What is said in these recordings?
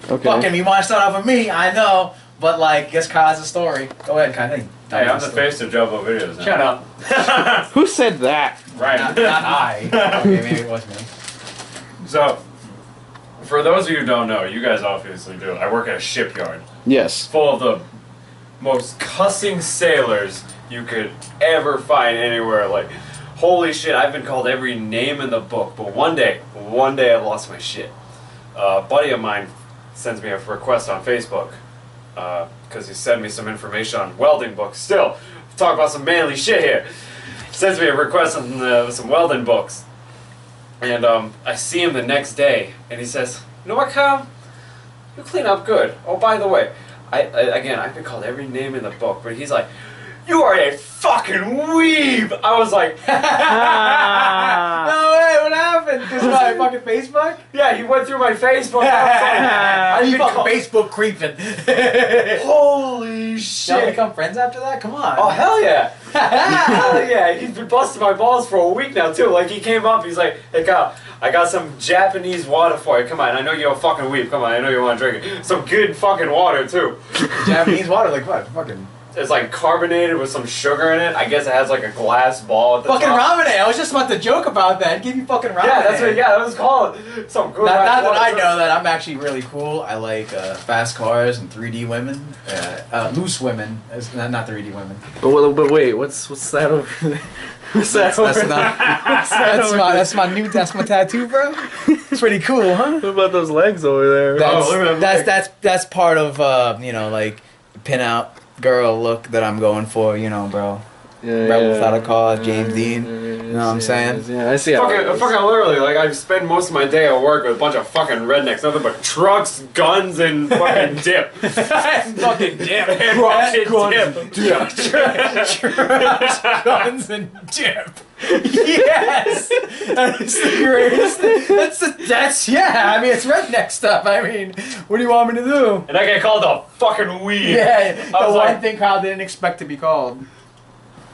Okay. Fuck him, you want to start off with me, I know. But, like, guess Kyle has a story. Go ahead, Kyle. Hey, I'm the face of Gelbbo videos now. Shut up. Who said that? Right. Not I. Okay, maybe it was me. So, for those of you who don't know, you guys obviously do. I work at a shipyard. Yes. Full of the most cussing sailors you could ever find anywhere. Like, holy shit, I've been called every name in the book. But one day I lost my shit. A buddy of mine sends me a request on Facebook because he sent me some information on welding books. Still, talk about some manly shit here. Sends me a request on some welding books. And I see him the next day, and he says, "You know what, Kyle? You clean up good. Oh, by the way, again, I've been called every name in the book, but he's like, you are a fucking weeb." I was like, No way, what happened? Just my fucking Facebook? yeah, he went through my Facebook. I was like, You fucking Facebook creeping. holy Y'all shit. become friends after that? Come on. Oh, hell yeah. Hell yeah. He's been busting my balls for a week now, too. Like, he came up, he's like, "Hey, Kyle, I got some Japanese water for you. Come on, I know you're a fucking weeb. Come on, I know you want to drink it. Some good fucking water, too." Japanese water, like what? Fucking. It's like carbonated with some sugar in it. I guess it has like a glass ball at the Fucking top. ramen. I was just about to joke about that. Give you fucking ramen. Yeah, that's what. Yeah, that was called. Some good. Not that water, I too. know that I'm actually really cool. I like fast cars and 3D women, loose women, not 3D women. But wait, what's that over there? What's that over there? That's my tattoo, bro. It's pretty cool, huh? What about those legs over there? That's part of like pin out girl look that I'm going for, bro. Rebel Without a Cause, James Dean. You know what I'm saying? Yeah, I see how it is. Fucking literally, like, I spend most of my day at work with a bunch of fucking rednecks, nothing but trucks, guns, and fucking dip. Fucking dip. And fucking dip. Guns and dip. Yes, that is the greatest thing. That's yeah. I mean, it's redneck stuff. I mean, what do you want me to do? And I get called a fucking weed. Yeah, the I was one like, thing Kyle didn't expect to be called.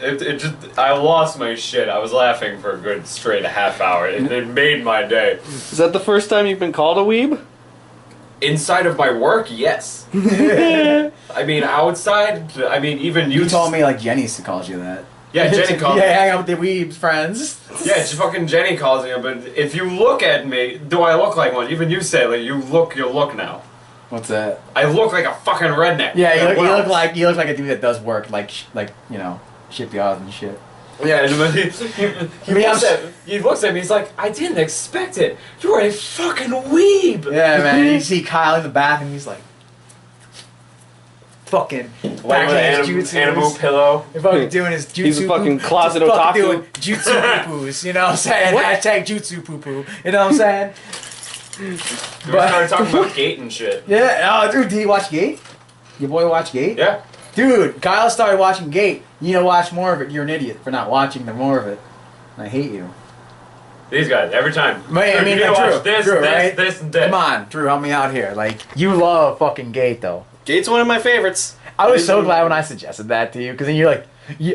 I lost my shit. I was laughing for a good straight half hour. It made my day. Is that the first time you've been called a weeb? Inside of my work, yes. I mean, outside, I mean, even You told me like Jenny calls you that. Yeah, Jenny calls me. Yeah, hang out with the weebs friends. Yeah, it's fucking Jenny calls me, but if you look at me, do I look like one? Even you say, like, you look now. What's that? I look like a fucking redneck. Yeah, you Wow. look like a dude that does work like shipyards and shit. Yeah, and he looks at me, he's like, I didn't expect it. You're a fucking weeb. Yeah, man. And you see Kyle in the bath, and he's like, fucking Like with an animal pillow. If I'm doing his jutsu, He's a fucking closet fucking otaku. doing jutsu poo-poos, you know what I'm saying? What? Hashtag jutsu poo-poo, you know what I'm saying? We started talking about gate and shit. Yeah, oh, dude, did you watch Gate? Your boy watch Gate? Yeah. Dude, Kyle started watching Gate. You need to watch more of it. You're an idiot for not watching the more of it. I hate you. These guys, every time. I mean, you like, watch this, Drew, this, right? this, and this. Come on, Drew, help me out here. Like, you love fucking Gate, though. Gate's one of my favorites. I was so glad when I suggested that to you, because then you're like,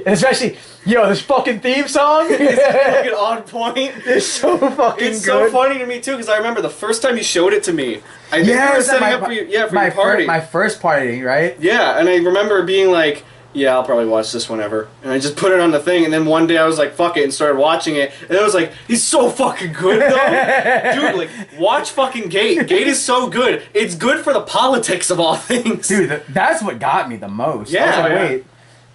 especially, this fucking theme song. It's fucking on point. It's so fucking It's good. so funny to me too because I remember the first time you showed it to me. I think we it were was at setting up for your party. my first party, right? Yeah, and I remember being like, yeah, I'll probably watch this whenever. And I just put it on the thing, and then one day I was like, fuck it, and started watching it. And I was like, he's so fucking good, though. Dude, like, watch fucking Gate. Gate is so good. It's good for the politics of all things. Dude, that's what got me the most. Yeah. I was like, wait.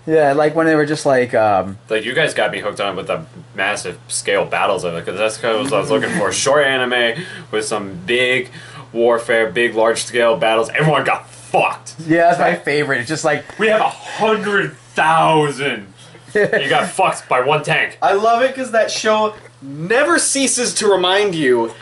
Yeah, like when they were just like, Like, you guys got me hooked on with the massive scale battles of it, because that's kind of what I was looking for. Short anime with some big warfare, big large scale battles. Everyone got fucked. yeah, that's my favorite. It's just like, We have 100,000. You got fucked by one tank. I love it because that show never ceases to remind you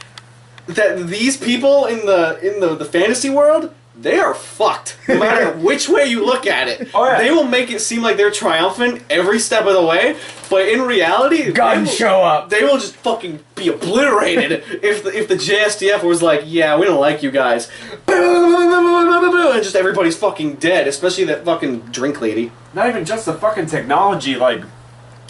that these people in the fantasy world, they are fucked. No matter which way you look at it. Oh, yeah. They will make it seem like they're triumphant every step of the way, but in reality, guns show up. they will just fucking be obliterated if the JSDF was like, yeah, we don't like you guys. And just everybody's fucking dead, especially that fucking drink lady. Not even just the fucking technology, like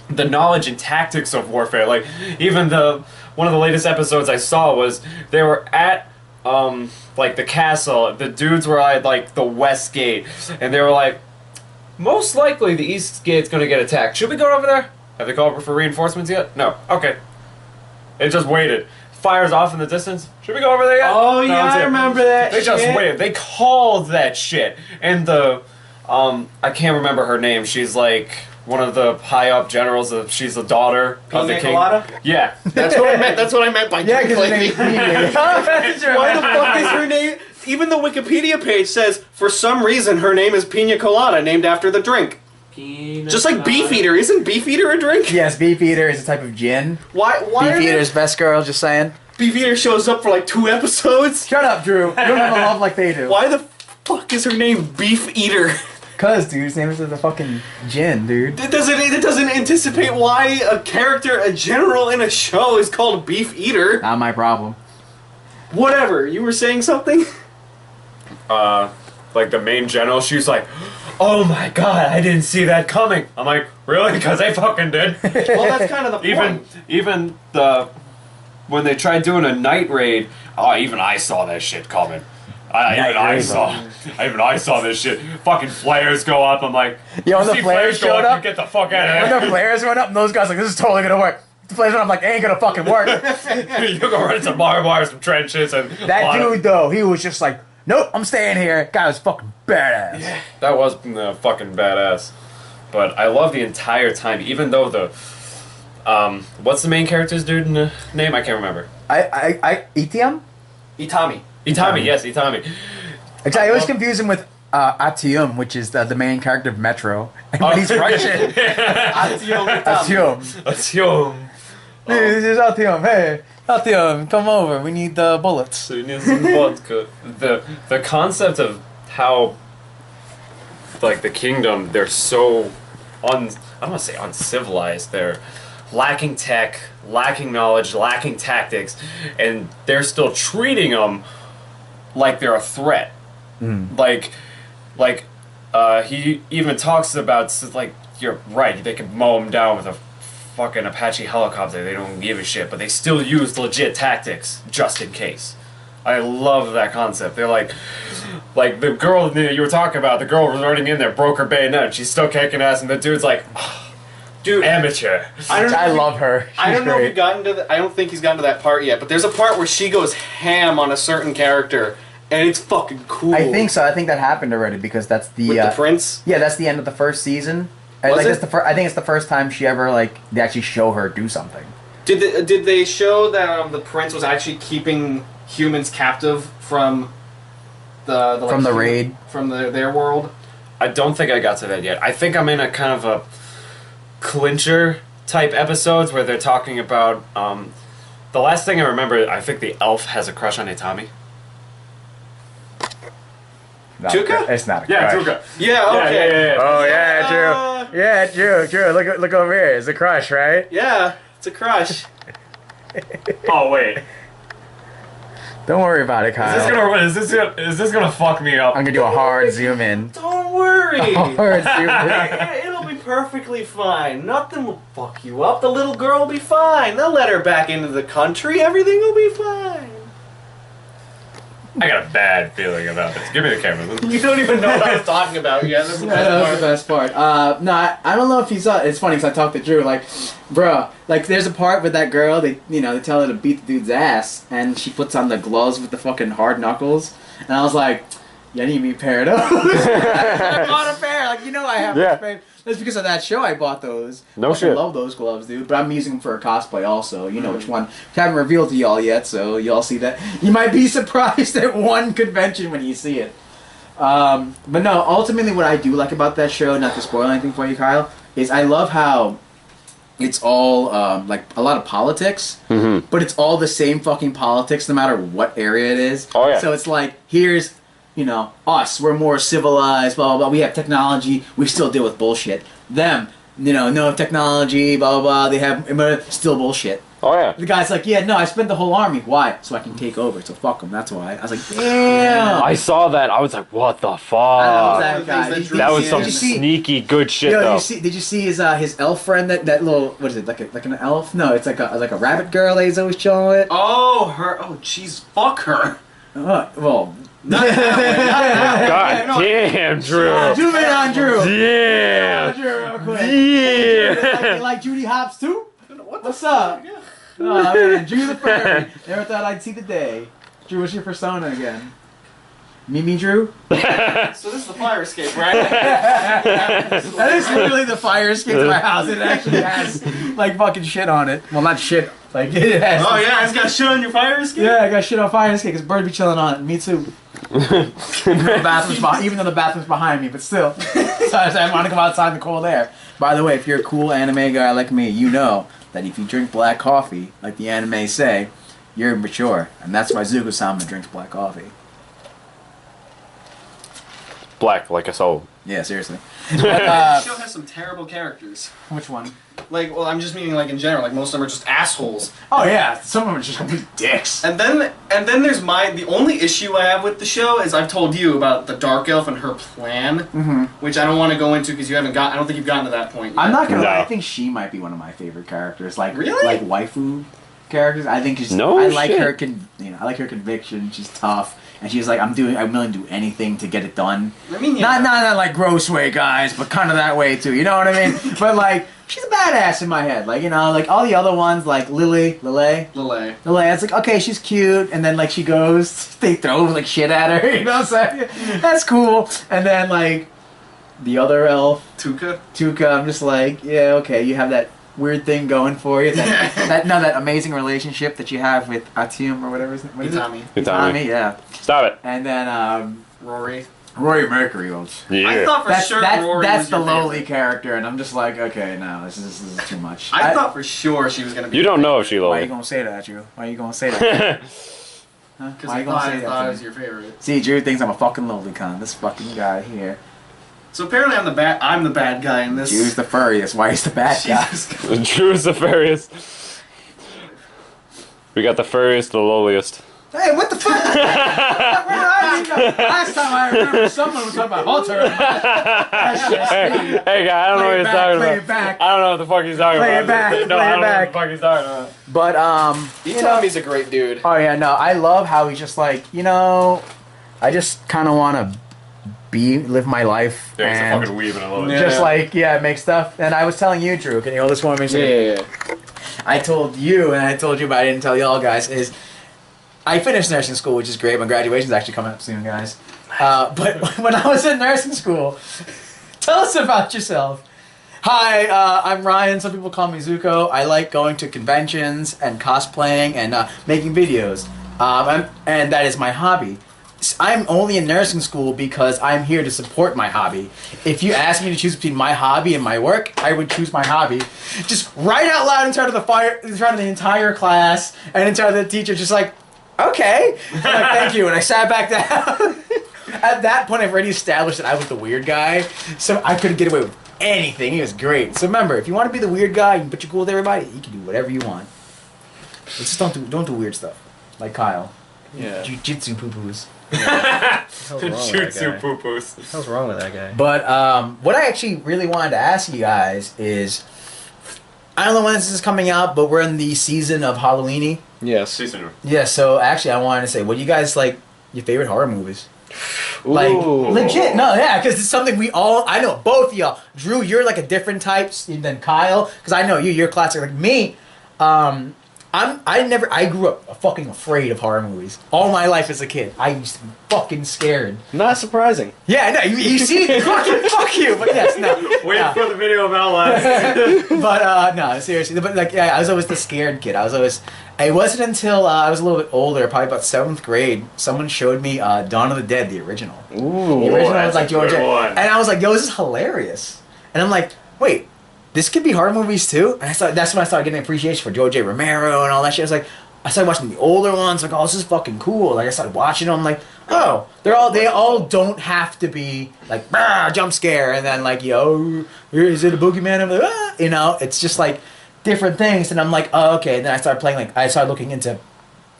the knowledge and tactics of warfare. Like even one of the latest episodes I saw was they were at like the castle, the dudes were at like the west gate, and they were like, most likely the east gate's gonna get attacked. Should we go over there? Have they called for reinforcements yet? No. Okay. It just waited. Fires off in the distance. Should we go over there yet? Oh No, yeah, it's I it. remember that. They just waited. They called that shit. And the, I can't remember her name. She's like one of the high up generals. She's the daughter of the Pina king. Colada? Yeah. That's what I meant. That's what I meant by Yeah, drink because lady. Why the fuck is her name? Even the Wikipedia page says for some reason her name is Pina Colada, named after the drink. Just like Beefeater, isn't Beefeater a drink? Yes, Beefeater is a type of gin. Why? Beefeater's best girl. Just saying. Beefeater shows up for like 2 episodes. Shut up, Drew. You don't have a love like they do. Why the fuck is her name Beefeater? Cause, dude, his name is the fucking gin, dude. It doesn't anticipate why a character, a general in a show, is called Beefeater. Not my problem. Whatever. You were saying something? Like the main general, she was like, oh my god, I didn't see that coming. I'm like, really? Because they fucking did. Well, that's kind of the point. Even when they tried doing a night raid, even I saw that shit coming. Even I saw this shit. Fucking flares go up. I'm like, Yo, when you the see flares go showed up, up, you get the fuck out of When the there. flares went up, and those guys like, this is totally gonna work. The flares went up, like, ain't gonna fucking work. You go run into barbed wire, some trenches, and That dude, though, he was just like, nope, I'm staying here. Guy was fucking badass. Yeah, that was fucking badass. But I love the entire time, even though the what's the main character's dude name? I can't remember. Etiam? Itami. Itami, yes, Itami. Actually, I always confuse him with Atium, which is the main character of Metro. And he's Russian. Atium. Atium. Hey, this is Atium. Hey, Atium, come over. We need the bullets. So you need some vodka. The concept of how, like, the kingdom, they're so I don't want to say uncivilized. They're lacking tech, lacking knowledge, lacking tactics, and they're still treating them like they're a threat. Like, he even talks about, like, you're right, they could mow them down with a fucking Apache helicopter, they don't give a shit, but they still use legit tactics, just in case. I love that concept. They're like the girl that you were talking about, the girl was running in there, broke her bayonet, she's still kicking ass, and the dude's like, oh, dude, amateur. I love her. I don't know if he got into I don't think he's gotten to that part yet, but there's a part where she goes ham on a certain character, and it's fucking cool. I think so. I think that happened already because that's the... With the prince? Yeah, that's the end of the first season. Was like, it? That's I think it's the first time she ever, like, they actually show her do something. Did they show that the prince was actually keeping humans captive from the raid? From their world? I don't think I got to that yet. I think I'm in a kind of a clincher type episodes where they're talking about the last thing I remember, I think the elf has a crush on Itami. Tuca? It's not a Yeah, crush. Tuca. Yeah, okay. Yeah. Oh, yeah, Drew. Yeah, Drew. Look over here. It's a crush, right? Yeah, it's a crush. Oh wait. Don't worry about it, Kyle. Is this gonna fuck me up? I'm gonna do a hard zoom in. Don't worry. Hard zoom in. It'll be perfectly fine. Nothing will fuck you up. The little girl will be fine. They'll let her back into the country. Everything will be fine. I got a bad feeling about this. Give me the camera. You don't even know what I was talking about yet. That's the best That was part. the best part. No, I don't know if you saw it. It's funny because I talked to Drew. Like, bro, like there's a part with that girl. They tell her to beat the dude's ass, and she puts on the gloves with the fucking hard knuckles. And I was like, yeah, I need me a pair of those. I bought a pair. Like, I have Yeah. a pair. That's because of that show I bought those. No I shit. love those gloves, dude. But I'm using them for a cosplay also. You know which one. I haven't revealed to y'all yet, so y'all see that. You might be surprised at one convention when you see it. But no, ultimately what I do like about that show, not to spoil anything for you, Kyle, is I love how it's all like a lot of politics, but it's all the same fucking politics no matter what area it is. Oh, yeah. So it's like, here's, us, we're more civilized, blah, blah, blah. We have technology, we still deal with bullshit. Them, no technology, blah, blah, blah. They have still bullshit. Oh yeah. The guy's like, yeah, no, I spent the whole army. Why? So I can take over. So fuck them. That's why. I was like, damn. I saw that. I was like, what the fuck? I love that guy. That was some Did you see- sneaky good shit Yo, though. did you see his elf friend? That little, what is it? Like an elf? No, it's like a rabbit girl that he's always chilling with. Oh, her. Oh, jeez, fuck her. Well, Not now. God No, damn, Drew. zoom in on Drew. Yeah. Drew, real quick. Yeah. You like Judy Hopps too? What the What's up? fuck? Oh man, Drew the furry. Never thought I'd see the day. Drew, what's your persona again? Mimi Drew? So this is the fire escape, right? That is literally the fire escape to my house. It actually has like fucking shit on it. Well, not shit. Like it has. Oh yeah, it's got shit on your fire escape? Yeah, I got shit on fire escape because bird be chilling on it. Me too. Even though the bathroom's behind me, but still. So I want to come outside in the cold air. By the way, if you're a cool anime guy like me, you know that if you drink black coffee, like the anime say, you're mature. And that's why Zuko-sama drinks black coffee. Black like a soul. Yeah, seriously. The show has some terrible characters. Which one? Like, well, I'm just meaning like in general. Like most of them are just assholes. Oh yeah, some of them are just complete dicks. And then there's the only issue I have with the show is I've told you about the Dark Elf and her plan, which I don't want to go into because I don't think you've gotten to that point yet. I'm not gonna lie, No. I think she might be one of my favorite characters. Like Really? like waifu characters. I think she's No I like shit. her I like her conviction. She's tough. And she's like, I'm willing to do anything to get it done. I mean, yeah. Not like gross way, guys, but kind of that way too. You know what I mean? But like, she's a badass in my head. Like, you know, like all the other ones, like Lily, Lele. it's like, okay, she's cute, and then like she goes, they throw like shit at her. You know what I'm saying? That's cool. And then like the other elf, Tuca. I'm just like, yeah, okay, you have that weird thing going for you. That amazing relationship that you have with Atium or whatever his name. What is it? Itami. Itami, yeah. Stop it. And then Rory. Rory Mercury. Yeah. I thought for sure Rory that's was the your lowly favorite. character, and I'm just like, okay, no, this is too much. I thought for sure she was gonna be. You don't know if she Why are you low. gonna say that, Drew? Why are you gonna say that? Huh? Because Why I you gonna thought say I that? thought to it was me? your favorite. See, Drew thinks I'm a fucking lowly con. This fucking guy here. So apparently I'm the bad guy in this. Drew's the furriest. Why he's the bad guy? Jesus Christ. Drew's the furriest. We got the furriest, the lowliest. Hey, what the fuck? Last time I remember someone was talking about Halter. Hey guy, I don't know what he's talking Play about. it back. I don't know what the fuck he's talking Play about. it back, No, play I it don't know back. what the fuck he's talking about. But you know, Itami's a great dude. oh yeah, no, I love how he's just like, you know, I just kind of want to live my life Yeah, he's a and fucking weeb and I love it. Yeah. just like make stuff. And I was telling you, Drew, can you hold this for me? Yeah. I told you, and I told you, but I didn't tell y'all guys. Is I finished nursing school, which is great. My graduation's actually coming up soon, guys. But when I was in nursing school, tell us about yourself. Hi, I'm Ryan. Some people call me Zuko. I like going to conventions and cosplaying and making videos. And that is my hobby. I'm only in nursing school because I'm here to support my hobby. If you ask me to choose between my hobby and my work, I would choose my hobby. Just right out loud in front of the entire class and in front of the teacher, just like, okay. I'm like, thank you. And I sat back down. At that point, I've already established that I was the weird guy, so I couldn't get away with anything. He was great. So remember, if you want to be the weird guy and put you cool with everybody, you can do whatever you want. But just don't do weird stuff, like Kyle. Yeah. Jiu-jitsu poo-poos. Jutsu poo-poos. What's wrong with that guy? But what I actually really wanted to ask you guys is, I don't know when this is coming out, but we're in the season of Halloweeny. Yes. Season. Yeah, so actually I wanted to say, what do you guys like your favorite horror movies? Like, legit, no, yeah, because it's something I know both of y'all. Drew, you're like a different type than Kyle, because I know you're classic. Like me, I grew up fucking afraid of horror movies. All my life as a kid, I used to be fucking scared. Not surprising. Yeah, I know, you see, fucking fuck you, but yes, no. Wait no. for the video of Outlast. But no, seriously. But like, yeah, I was always the scared kid. It wasn't until I was a little bit older, probably about 7th grade, someone showed me Dawn of the Dead, the original. Ooh. The original that's was like a good George, one. and I was like, "Yo, this is hilarious." And I'm like, "Wait, this could be horror movies too?" And that's when I started getting appreciation for George A. Romero and all that shit. I was like, I started watching the older ones, like, "Oh, this is fucking cool." Like I started watching them, like, "Oh, they all don't have to be like jump scare," and then like, "Yo, is it a boogeyman?" I'm like, "Ah," you know, it's just like different things, and I'm like, "Oh, okay." And then I started looking into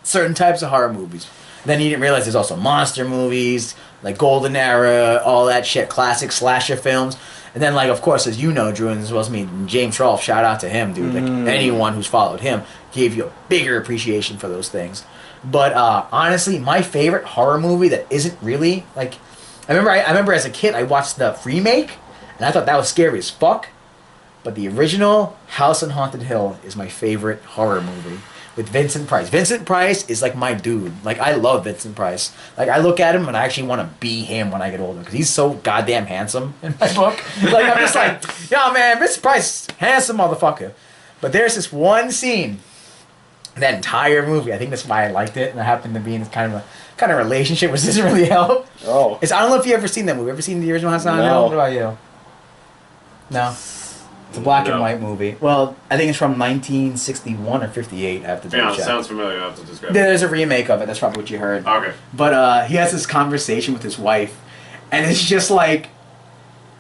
certain types of horror movies. Then you didn't realize there's also monster movies, like Golden Era, all that shit, classic slasher films. And then, like, of course, as you know, Drew, and as well as me, James Rolfe, shout out to him, dude. Like, anyone who's followed him gave you a bigger appreciation for those things. But honestly, my favorite horror movie that isn't really like, I remember as a kid I watched the remake, and I thought that was scary as fuck. But the original House on Haunted Hill is my favorite horror movie with Vincent Price. Vincent Price is like my dude. Like I love Vincent Price. Like I look at him and I actually want to be him when I get older because he's so goddamn handsome in my book. Like I'm just like, yo man, Vincent Price, handsome motherfucker. But there's this one scene, that entire movie. I think that's why I liked it, and I happened to be in kind of a relationship, which doesn't really help. Oh. I don't know if you ever seen that movie. Ever seen the original House on Haunted Hill? What about you? No. It's a black and white movie. Well, I think it's from 1961 or 58. I have to double Yeah, check. sounds familiar. I have to describe it. There's a remake of it. That's probably what you heard. Okay. But he has this conversation with his wife, and it's just like,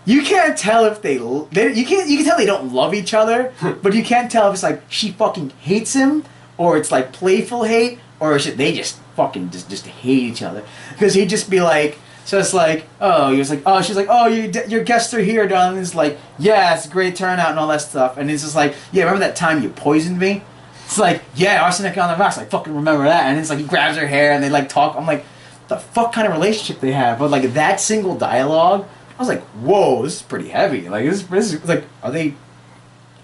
you can't tell if you can tell they don't love each other, but you can't tell if it's like she fucking hates him, or it's like playful hate, or they just fucking just hate each other. Because he'd just be like, so it's like, oh, he was like, oh, she's like, oh, your guests are here, darling. And it's like, yeah, it's a great turnout and all that stuff. And it's just like, yeah, remember that time you poisoned me? It's like, yeah, arsenic on the rocks. I fucking remember that. And it's like he grabs her hair and they like talk. I'm like, the fuck kind of relationship they have? But like that single dialogue, I was like, whoa, this is pretty heavy. Like this is like, are they?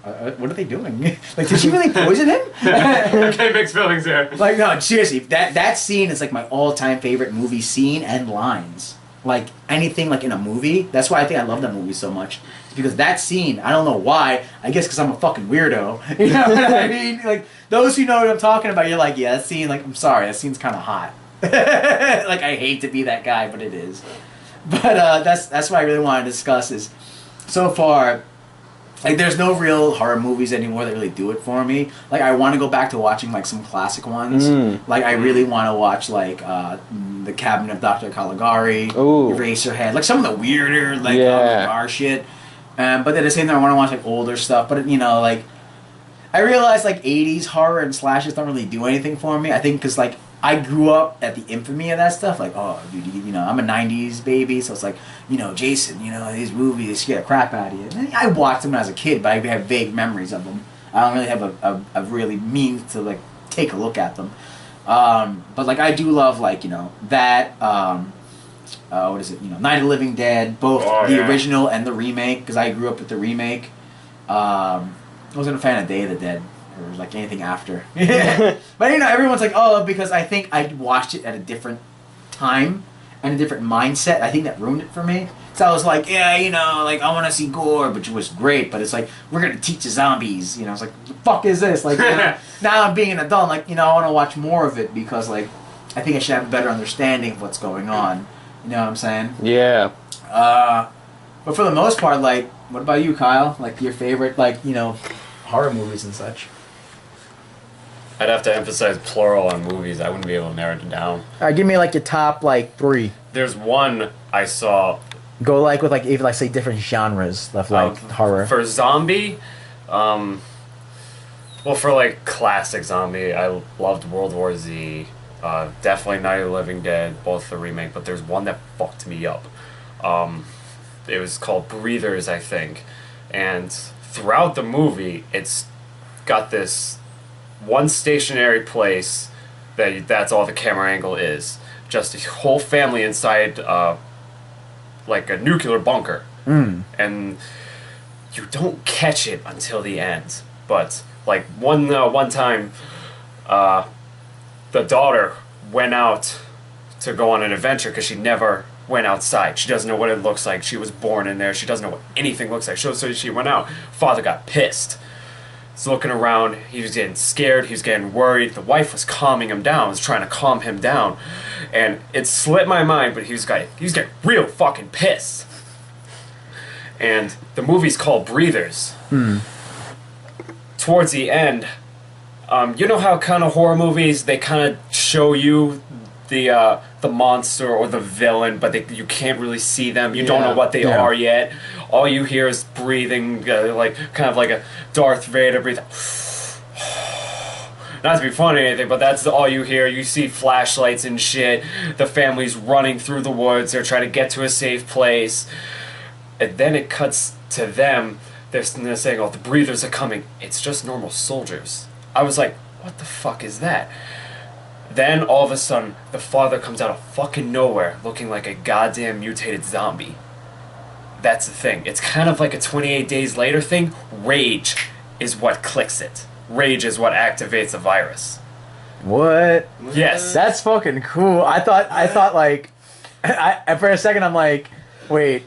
What are they doing? Like, did she really poison him? Okay, mixed feelings there. Like, no, seriously, that scene is like my all-time favorite movie scene and lines. Like anything like in a movie. That's why I think I love that movie so much. It's because that scene, I don't know why. I guess because I'm a fucking weirdo. You know what I mean? Like those who know what I'm talking about, you're like, yeah, that scene. Like, I'm sorry, that scene's kind of hot. Like, I hate to be that guy, but it is. But that's what I really want to discuss is so far. Like, there's no real horror movies anymore that really do it for me. Like, I want to go back to watching, like, some classic ones. Like, I really want to watch, like, The Cabinet of Dr. Caligari, Eraserhead. Like, some of the weirder, like, bizarre shit. But at the same time, I want to watch, like, older stuff. But, you know, like, I realize, like, 80s horror and slashes don't really do anything for me. I think because, like, I grew up at the infamy of that stuff. Like, oh, dude, you know, I'm a 90s baby, so it's like, you know, Jason, you know, his movies, they scare the crap out of you. And I watched them as a kid, but I have vague memories of them. I don't really have a really means to, like, take a look at them. But, like, I do love, like, you know, that, what is it, you know, Night of the Living Dead, both the original and the remake, because I grew up with the remake. I wasn't a fan of Day of the Dead. Or like anything after. But you know, everyone's like, oh, because I think I watched it at a different time and a different mindset. I think that ruined it for me. So I was like, yeah, you know, like I want to see gore, which was great, but it's like, we're going to teach the zombies. You know, it's like, the fuck is this? Like, you know, now I'm being an adult, like, you know, I want to watch more of it because, like, I think I should have a better understanding of what's going on. You know what I'm saying? Yeah. But for the most part, like, what about you, Kyle? Like, your favorite, like, you know, horror movies and such? I'd have to emphasize plural on movies. I wouldn't be able to narrow it down. Alright, give me like your top like 3. There's one I saw. Go like with like even like say different genres of like horror. For zombie, well, for like classic zombie, I loved World War Z. Definitely Night of the Living Dead, both the remake. But there's one that fucked me up. It was called Breathers, I think. And throughout the movie, it's got this one stationary place that's all the camera angle is. Just a whole family inside like a nuclear bunker. And you don't catch it until the end. But like one time the daughter went out to go on an adventure because she never went outside. She doesn't know what it looks like. She was born in there. She doesn't know what anything looks like. So she went out. Father got pissed. He's looking around, he was getting scared, he was getting worried. The wife was calming him down, was trying to calm him down. And it slipped my mind, but he was getting real fucking pissed. And the movie's called Breathers. Towards the end, you know how kind of horror movies, they kind of show you the monster or the villain, but you can't really see them. You don't know what they are yet. All you hear is breathing, like kind of like a Darth Vader breathing. Not to be funny or anything, but that's all you hear. You see flashlights and shit. The family's running through the woods. They're trying to get to a safe place. And then it cuts to them. They're saying, oh, the breathers are coming. It's just normal soldiers. I was like, what the fuck is that? Then all of a sudden, the father comes out of fucking nowhere looking like a goddamn mutated zombie. That's the thing. It's kind of like a 28 Days Later thing. Rage is what clicks it. Rage is what activates a virus. What? Yes. That's fucking cool. I thought like, for a second I'm like, wait,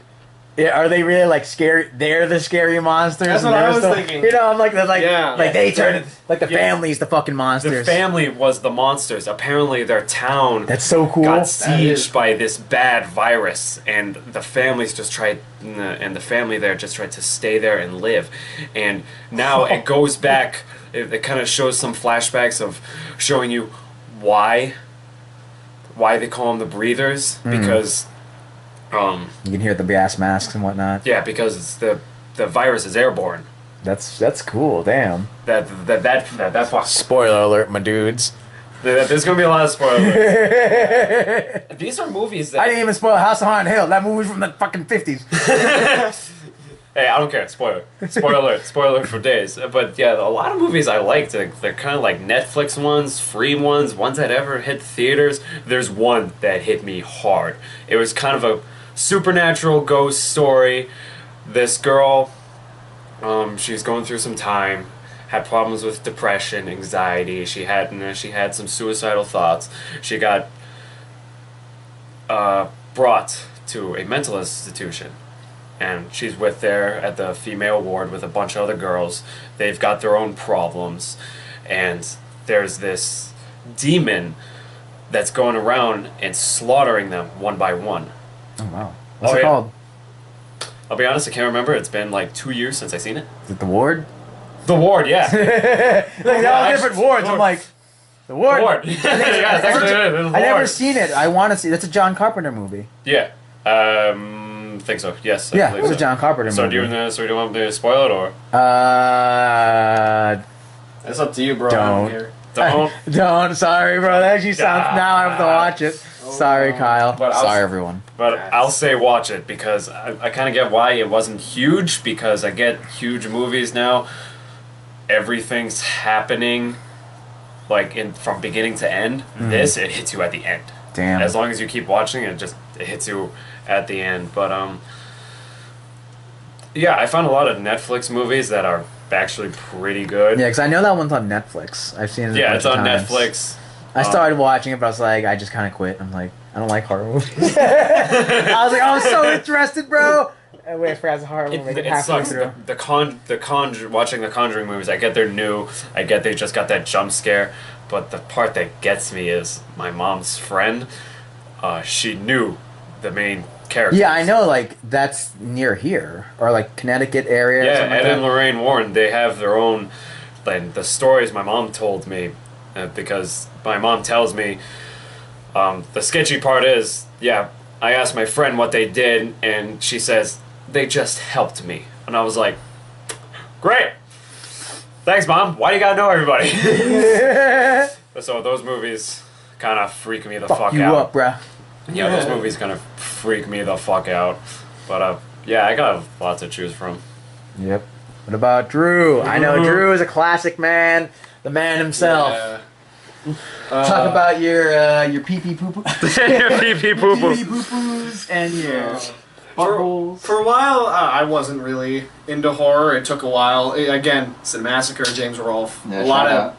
are they really like scary? They're the scary monsters. That's what I was thinking. You know, I'm like, they turn like the Yeah. family's the fucking monsters. The family was the monsters. Apparently, their town That's so cool. got is. sieged by this bad virus, and the families just tried, and the family there just tried to stay there and live. And now it goes back. It kind of shows some flashbacks of showing you why they call them the breathers, because You can hear the gas masks and whatnot. yeah, because it's the virus is airborne. That's cool. Damn. That fuck. Spoiler alert, my dudes. There's gonna be a lot of spoilers. These are movies that I didn't even spoil House on Haunted Hill. That movie's from the fucking 50s. Hey, I don't care. Spoiler. Spoiler for days. But yeah, a lot of movies I liked. They're kind of like Netflix ones, free ones that ever hit theaters. There's one that hit me hard. It was kind of a supernatural ghost story. This girl, she's going through some time, had problems with depression, anxiety. She had some suicidal thoughts. She got brought to a mental institution. And she's there at the female ward with a bunch of other girls. They've got their own problems. And there's this demon that's going around and slaughtering them one by one. Oh, wow. What's it yeah. called? I'll be honest, I can't remember. It's been like 2 years since I've seen it. Is it The Ward? The Ward, yeah. Like, they're all Yeah, different actually, wards. Ward. I'm like, The Ward? The Ward. Yeah, it's actually it. It's The I never Ward. seen it. I want to see. That's a John Carpenter movie. Yeah. Think so. Yes. I Yeah, believe it's a so. John Carpenter So do movie. you want me to spoil it or It's up to you, bro. I Don't. care. don't? Don't. Sorry, bro. That actually sounds. Now I have to watch it. Sorry, Kyle. But I'll- Sorry, everyone. But I'll say watch it because I kind of get why it wasn't huge, because I get huge movies now. Everything's happening like from beginning to end. This, it hits you at the end. Damn. As long as you keep watching it hits you at the end. But yeah, I found a lot of Netflix movies that are actually pretty good. Yeah, because I know that one's on Netflix. I've seen it. Yeah, a it's bunch on of times. Netflix. I started watching it, but I was like, I just kind of quit. I'm like, I don't like horror movies. I was like, I'm so interested, bro. And wait, I forgot it's a horror movie. It halfway sucks. through. Watching the Conjuring movies, I get they're new. I get they just got that jump scare. But the part that gets me is my mom's friend. She knew the main character. Yeah, I know. Like that's near here, or like Connecticut area. Or Yeah, something Ed like and that. Lorraine Warren, they have their own. Like, the stories my mom told me, because my mom tells me, the sketchy part is, yeah, I asked my friend what they did, and she says, they just helped me. And I was like, great! Thanks, Mom. Why do you gotta know everybody? So those movies kind of freak me the fuck Fuck you out. up, bruh. Yeah, those movies kind of freak me the fuck out. But, yeah, I got a lot to choose from. Yep. What about Drew? I know Drew is a classic man, the man himself. Yeah. Talk about your pee pee poo poo. Pee pee poo poo. Pee poo poos and your For, buttholes. for a while, I wasn't really into horror. It took a while. Again, Cinemassacre, James Rolfe. Yeah, a lot shout of out.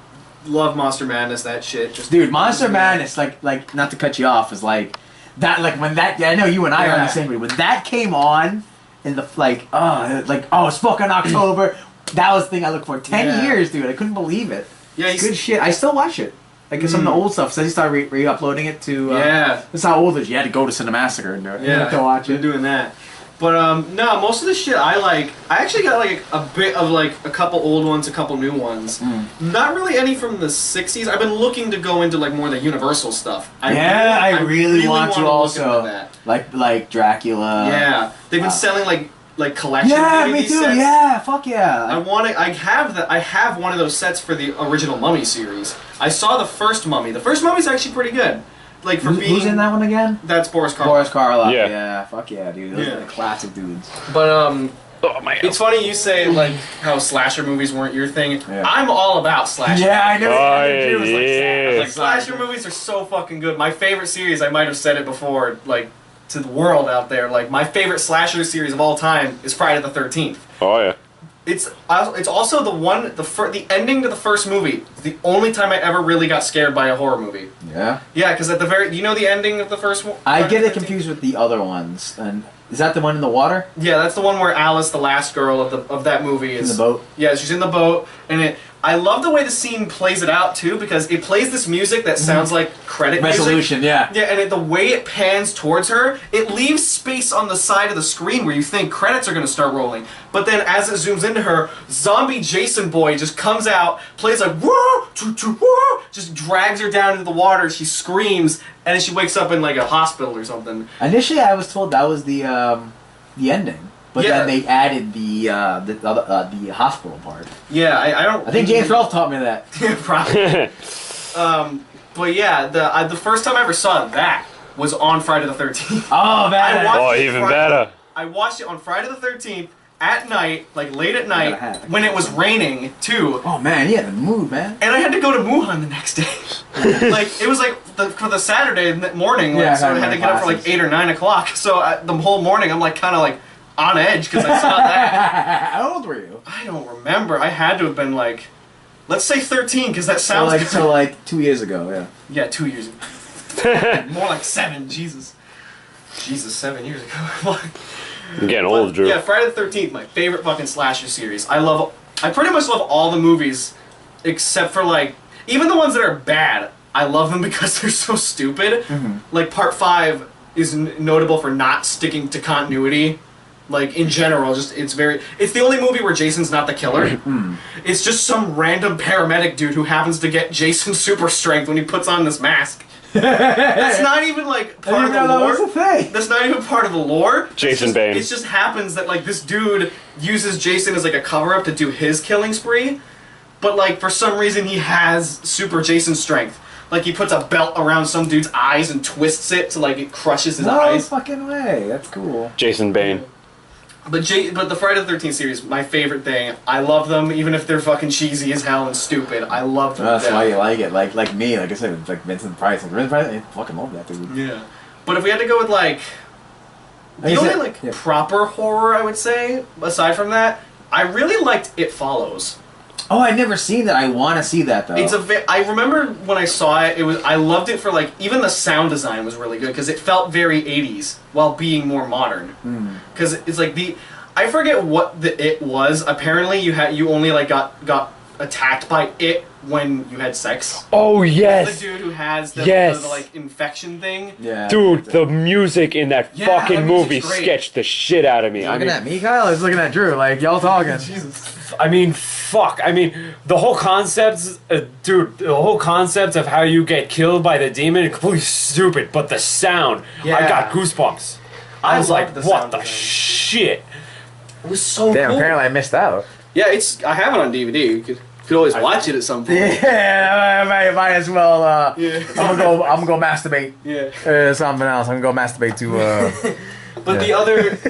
love Monster Madness. That shit. Just Dude, Monster Madness, like not to cut you off, is like that. Like when that, I know you and I are on the Yeah. same page. When that came on, in the it's fucking October. That was the thing I looked for. 10 Yeah. years, dude. I couldn't believe it. Yeah, It's good shit. I still watch it. Like some of the old stuff. Since he started re-uploading it to. Yeah. That's how old it is. You had to go to Cinemassacre and do it. You had to watch been it. doing that. But no, most of the shit I like. I actually got like a bit of like a couple old ones, a couple new ones. Not really any from the '60s. I've been looking to go into like more of the Universal stuff. I really want to wanna look also. into that. Like Dracula. Yeah, they've been selling like collection. Yeah, DVD me too. Sets. Yeah, fuck yeah. I want to. I have one of those sets for the original Mummy series. I saw the first Mummy. The first Mummy's actually pretty good. Like for being. Who's in that one again? That's Boris Karloff. Boris Karloff. Yeah. Yeah, fuck yeah, dude. Those Yeah. are the classic dudes. But Oh my god. It's funny you say like how slasher movies weren't your thing. Yeah. I'm all about slasher. Yeah, I know. Oh, I was like, yeah. sad. I was Like like, slasher movies are so fucking good. My favorite series, I might have said it before, like to the world out there, like my favorite slasher series of all time is Friday the 13th. Oh yeah. It's also the ending to the first movie. It's the only time I ever really got scared by a horror movie. Yeah. Yeah, because at the very, you know the ending of the first one. I get it confused with the other ones. And is that the one in the water? Yeah, that's the one where Alice, the last girl of that movie, is In the boat? Yeah, she's in the boat, and I love the way the scene plays it out too, because it plays this music that sounds like credit Resolution, music. yeah. Yeah, and the way it pans towards her, it leaves space on the side of the screen where you think credits are going to start rolling. But then as it zooms into her, zombie Jason boy just comes out, plays like whoa, whoa, just drags her down into the water. She screams, and then she wakes up in like a hospital or something. Initially, I was told that was the ending. But Yeah. then they added the hospital part. Yeah, I don't. I think James Rolfe taught me that. Yeah, probably. But yeah, the first time I ever saw that was on Friday the 13th. Oh, man. Oh, even better. I watched it on Friday the 13th at night, like late at gotta night, have it. when it was raining too. Oh, man, he had the mood, man. And I had to go to Wuhan the next day. Like, it was like for the Saturday morning, like, Yeah, so I had to get up for like classes. 8 or 9 o'clock. So the whole morning I'm like kind of like on edge because I saw that. How old were you? I don't remember. I had to have been like, let's say 13 because that sounds good. So like 2 years ago, yeah. Yeah, 2 years ago. More like 7, Jesus. Jesus, 7 years ago. I'm getting old, Drew. Yeah, Friday the 13th, my favorite fucking slasher series. I pretty much love all the movies, except for like, even the ones that are bad, I love them because they're so stupid. Like part 5 is notable for not sticking to continuity. Like in general, it's the only movie where Jason's not the killer. It's just some random paramedic dude who happens to get Jason's super strength when he puts on this mask. That's not even like part of the lore. That's not even part of the lore. Jason Bane. It just happens that like this dude uses Jason as like a cover up to do his killing spree, but like for some reason he has super Jason strength. Like he puts a belt around some dude's eyes and twists it to like it crushes his No eyes. fucking way. That's cool. Jason Bane. But the Friday the 13th series, my favorite thing. I love them, even if they're fucking cheesy as hell and stupid. I love them. That's to why death. you like it. Like me, like I said, it's like Vincent Price. Like Vincent Price, I fucking love that dude. Yeah. But if we had to go with like the only like proper horror, I would say, aside from that, I really liked It Follows. Oh, I've never seen that. I want to see that though. I remember when I saw it. I loved it for like even the sound design was really good because it felt very 80s while being more modern. Because it's like I forget what the it was. Apparently, you only like got attacked by it when you had sex. Oh The yes. dude who has the like infection thing. Yeah. Dude, the music in that Yeah, fucking that movie music's great. sketched the shit out of me. Looking at me, Kyle? I was looking at Drew. Like y'all talking. I mean, fuck. I mean, the whole concept, dude, the whole concept of how you get killed by the demon is completely stupid, but the sound, I Yeah. got goosebumps. I was loved like, the what sound the design. shit? It was so Damn, cool. apparently I missed out. Yeah, I have it on DVD. You could always watch it at some point. Yeah, I might as well. Yeah. I'm gonna go masturbate. Yeah. Something else. I'm gonna go masturbate to. But the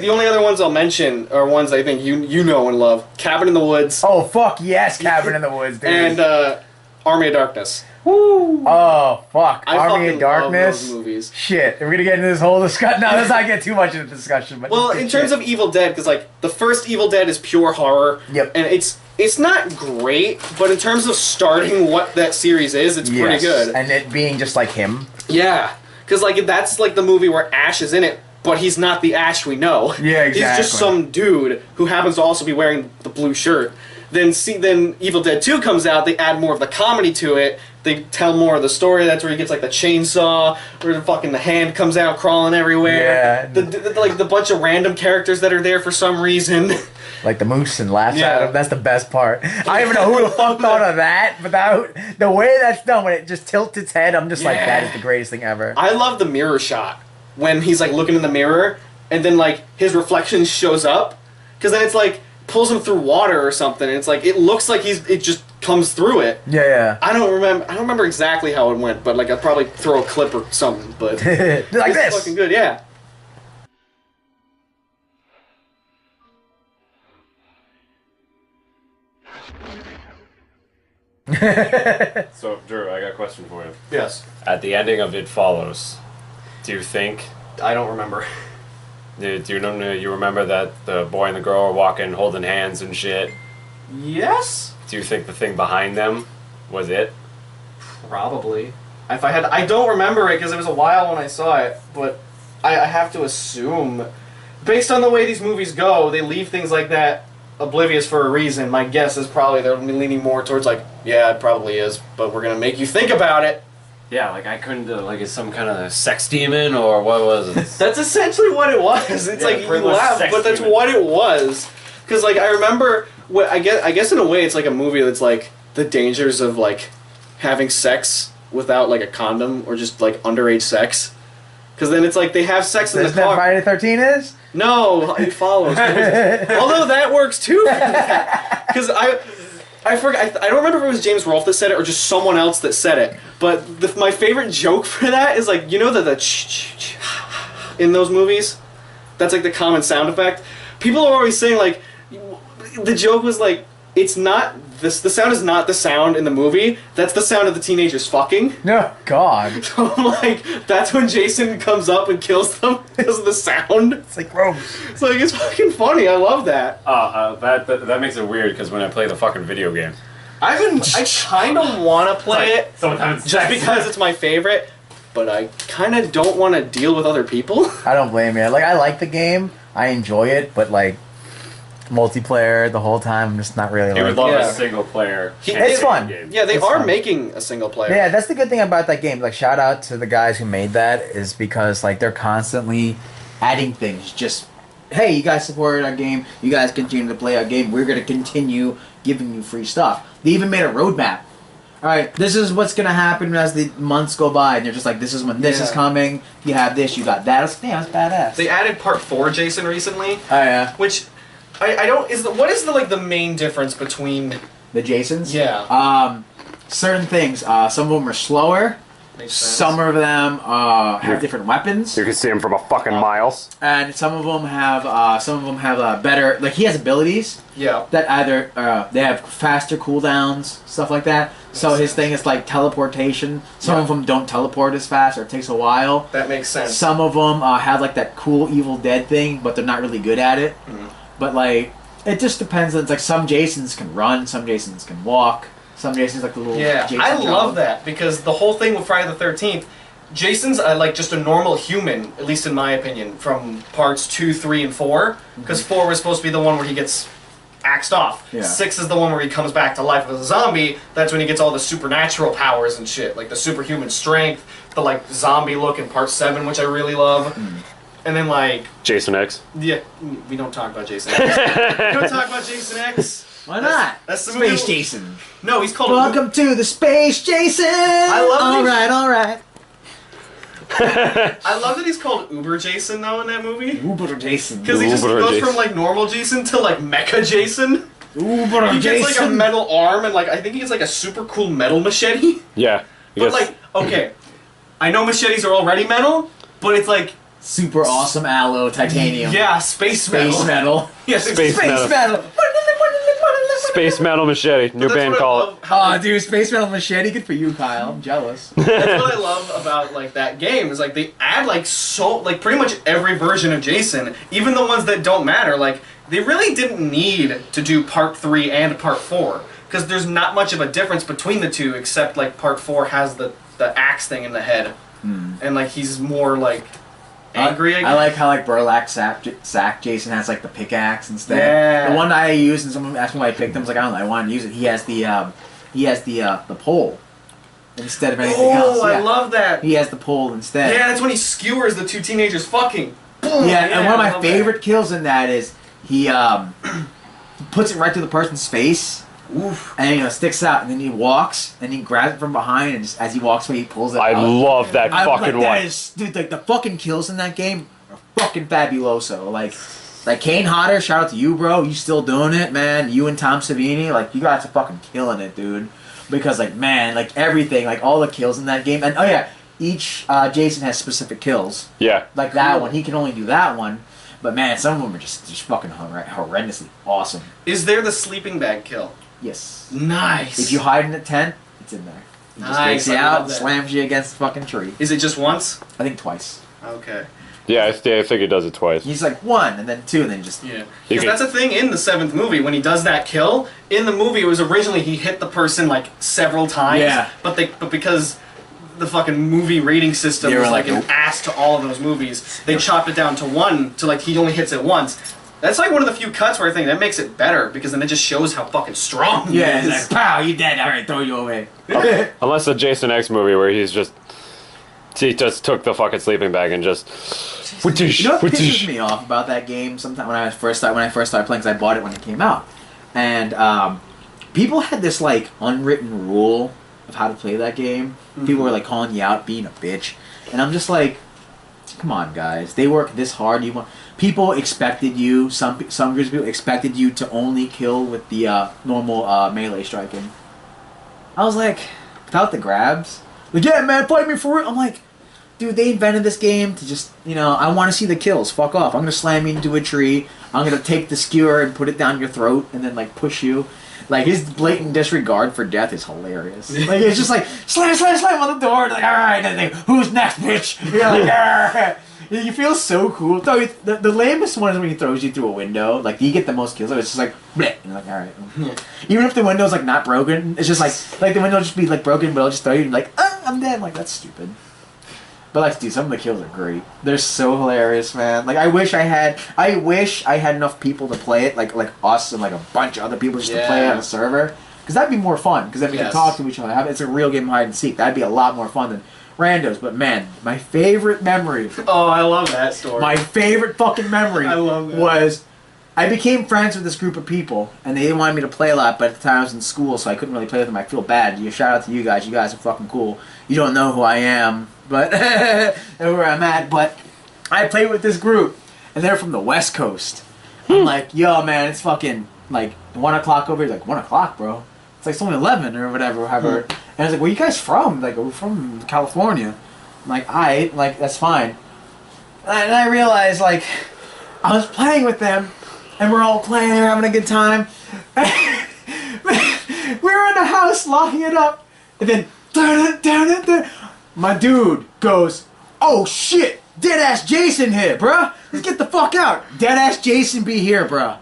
only other ones I'll mention are ones I think you know and love: Cabin in the Woods Oh fuck yes, Cabin in the Woods, dude. and Army of Darkness. Woo! Oh fuck, I Army fucking of Darkness. love those movies. Shit, we're gonna get into this whole discussion. No, let's not get too much into the discussion. But Well, in terms of Evil Dead, because like the first Evil Dead is pure horror. Yep. And it's not great, but in terms of starting what that series is, it's pretty good. and it being just like him. Yeah, because like that's like the movie where Ash is in it, but he's not the Ash we know. Yeah, He's just exactly. some dude who happens to also be wearing the blue shirt. Then Evil Dead 2 comes out, they add more of the comedy to it. They tell more of the story. That's where he gets like the chainsaw, where the hand comes out crawling everywhere. Yeah. Like the bunch of random characters that are there for some reason. Like the moose and laughs Yeah. at him. That's the best part. I don't even know who the fuck thought of that, but the way that's done when it just tilts its head, I'm just like, Yeah. that is the greatest thing ever. I love the mirror shot when he's like looking in the mirror and then like his reflection shows up, because then it's like pulls him through water or something. And it's like it looks like it just comes through it. Yeah, I don't remember exactly how it went, but like I'll probably throw a clip or something. But yeah. Like it's this. fucking good, yeah. So, Drew, I got a question for you. Yes. At the ending of It Follows, do you think... I don't remember. Do you remember that the boy and the girl are walking, holding hands and shit? Yes? Do you think the thing behind them was it? Probably. If I had, I don't remember it because it was a while when I saw it, but I have to assume, based on the way these movies go, they leave things like that oblivious for a reason. My guess is probably they're leaning more towards like, yeah, it probably is, but we're gonna make you think about it. Yeah, like I couldn't, like it's some kind of sex demon or what was it? That's essentially what it was. It's Yeah, like you pretty much laugh, sex but that's demon. what it was. Because like I remember, what I guess in a way it's like a movie that's like the dangers of like having sex without like a condom or just like underage sex. Because then it's like they have sex in the Isn't that car. Friday the 13th is? No, It Follows. Although that works too. Because I forgot. I don't remember if it was James Rolfe that said it or just someone else that said it. But my favorite joke for that is like, you know the in those movies? That's like the common sound effect. People are always saying like, the joke was like, it's not this. The sound is not the sound in the movie. That's the sound of the teenagers fucking. No, God. So I'm like, that's when Jason comes up and kills them because of the sound. It's like gross. It's like, it's fucking funny. I love that. That makes it weird because when I play the fucking video game, I kind of want to play it sometimes just because it's my favorite, but I kind of don't want to deal with other people. I don't blame you. Like, I like the game. I enjoy it, but like, multiplayer the whole time, I'm just not really you would like. love Yeah. a single player. It's fun. Game. Yeah, they It's are fun. making a single player. Yeah, that's the good thing about that game. Like, shout out to the guys who made that, is because like they're constantly adding things. Just, hey, you guys supported our game. You guys continue to play our game. We're gonna continue giving you free stuff. They even made a roadmap. All right, this is what's gonna happen as the months go by, and they're just like, this is when this is Yeah. coming. You have this, you got that. That's badass. They added Part 4, Jason, recently, Oh yeah, which I don't what is the main difference between the Jasons. Yeah. Certain things. Some of them are slower. Makes sense. Some of them have different weapons. You can see him from a fucking mile. And some of them have better. Like, he has abilities Yeah. that either they have faster cooldowns, stuff like that. So Makes his sense. thing is like teleportation. Some of them don't teleport as fast, or it takes a while. That makes sense. Some of them have like that cool Evil Dead thing, but they're not really good at it. Mhm. But like, it just depends. It's like some Jasons can run, some Jasons can walk, some Jasons like the little. Yeah, Jason I jump. love that because the whole thing with Friday the 13th, Jason's like just a normal human, at least in my opinion, from parts 2, 3, and 4. Because 4 was supposed to be the one where he gets axed off. Yeah. 6 is the one where he comes back to life as a zombie. That's when he gets all the supernatural powers and shit, like the superhuman strength, the like zombie look in part 7, which I really love. And then like, Jason X. yeah, we don't talk about Jason X. We don't talk about Jason X. Why not? That's the Space movie. Jason. No, he's called. Welcome to the Space Jason. I love All these- right, all right. I love that he's called Uber Jason though in that movie. Uber Jason. Because he just Uber goes Jason. from like normal Jason to like Mecha Jason. Uber He gets like a Jason. metal arm and like I think he gets like a super cool metal machete. Yeah. But like, okay, I know machetes are already metal, but it's like, Super awesome aloe titanium. yeah, space Space metal. Yes, Space Space metal. metal. Space Metal Machete. New That's band what I call it. love how- Oh, dude, Space Metal Machete. Good for you, Kyle. I'm jealous. That's what I love about like that game is like they add like so like pretty much every version of Jason, even the ones that don't matter. Like they really didn't need to do part 3 and part 4 because there's not much of a difference between the two except like part 4 has the axe thing in the head and like he's more like angry. I like how like Burlap Sack Jason has like the pickaxe instead. Yeah. The one I used, and someone asked me why I picked him. I was like, I don't know, I wanted to use it. He has the pole instead of anything else. Oh, I Yeah. love that. He has the pole instead. Yeah, that's when he skewers the 2 teenagers fucking. Boom. Yeah, and one of I my love favorite kills in that is he puts it right through the person's face. Oof. And it sticks out, and then he walks, and he grabs it from behind, and just as he walks away, he pulls it I out. love that I'm fucking like, one. that is, dude, like the fucking kills in that game are fucking fabuloso. Like Kane Hodder, shout out to you, bro. You still doing it, man. You and Tom Savini, like you guys are fucking killing it, dude. Because like man, like everything, like all the kills in that game, and oh yeah, each Jason has specific kills. Yeah. Like that one, he can only do that one. But man, some of them are just fucking horrendously awesome. Is there the sleeping bag kill? Yes. Nice. If you hide in a tent, it's in there. He just Nice, takes you I out, love that. slams you against the fucking tree. Is it just once? I think twice. Okay. Yeah, I think he does it twice. He's like 1, and then 2, and then just... Yeah. You Because can- that's a thing in the 7th movie, when he does that kill, in the movie it was originally he hit the person like several times. Yeah. But because the fucking movie rating system They were was like like, an ass to all of those movies, they chopped it down to 1, to like he only hits it once. That's like one of the few cuts where I think that makes it better, because then it just shows how fucking strong he Yeah, is. it's like, pow, you dead. All right, throw you away. Unless the Jason X movie where he just took the fucking sleeping bag and just. You know what pisses me off about that game? Sometimes when I first started playing, because I bought it when it came out, and people had this like unwritten rule of how to play that game. People were like calling you out, being a bitch, and I'm just like, come on, guys. They work this hard. People expected you. Some groups of people expected you to only kill with the normal melee striking. I was like, without the grabs. Like, yeah, man, fight me for it. I'm like, dude, they invented this game to just, I want to see the kills. Fuck off. I'm going to slam you into a tree. I'm going to take the skewer and put it down your throat and then, like, push you. Like, his blatant disregard for death is hilarious. Like, it's just like, slam, slam, slam on the door. Like, all right, and then, who's next, bitch? You're like, argh. You feel so cool. Though the lamest one is when he throws you through a window. Like, you get the most kills. It's just like, bleh. And you're like, all right. Even if the window's, like, not broken, it's just like the window will just be, like, broken, but it'll just throw you and you're like, I'm dead. I'm like, that's stupid. But like, dude, some of the kills are great. They're so hilarious, man. Like, I wish I had enough people to play it, like us and like a bunch of other people just to play it on a server, because that'd be more fun. Because then we can talk to each other. It's a real game of hide and seek. That'd be a lot more fun than randos. But man, my favorite memory. Oh, I love that story. My favorite fucking memory. I love that. Was I became friends with this group of people, and they didn't want me to play a lot. But at the time I was in school, so I couldn't really play with them. I feel bad. Shout out to you guys. You guys are fucking cool. You don't know who I am, but and where I'm at. But I played with this group, and they're from the West Coast. I'm like, yo, man, it's fucking like 1 o'clock over here. Like 1 o'clock, bro. It's only 11 or whatever. And I was like, where you guys from? Like, we're from California. I'm like, like that's fine. And I realized, like, I was playing with them, and we're all playing, we're having a good time. We're in the house locking it up, and then my dude goes, oh shit, deadass Jason here, bruh. Let's get the fuck out. Deadass Jason be here, bruh.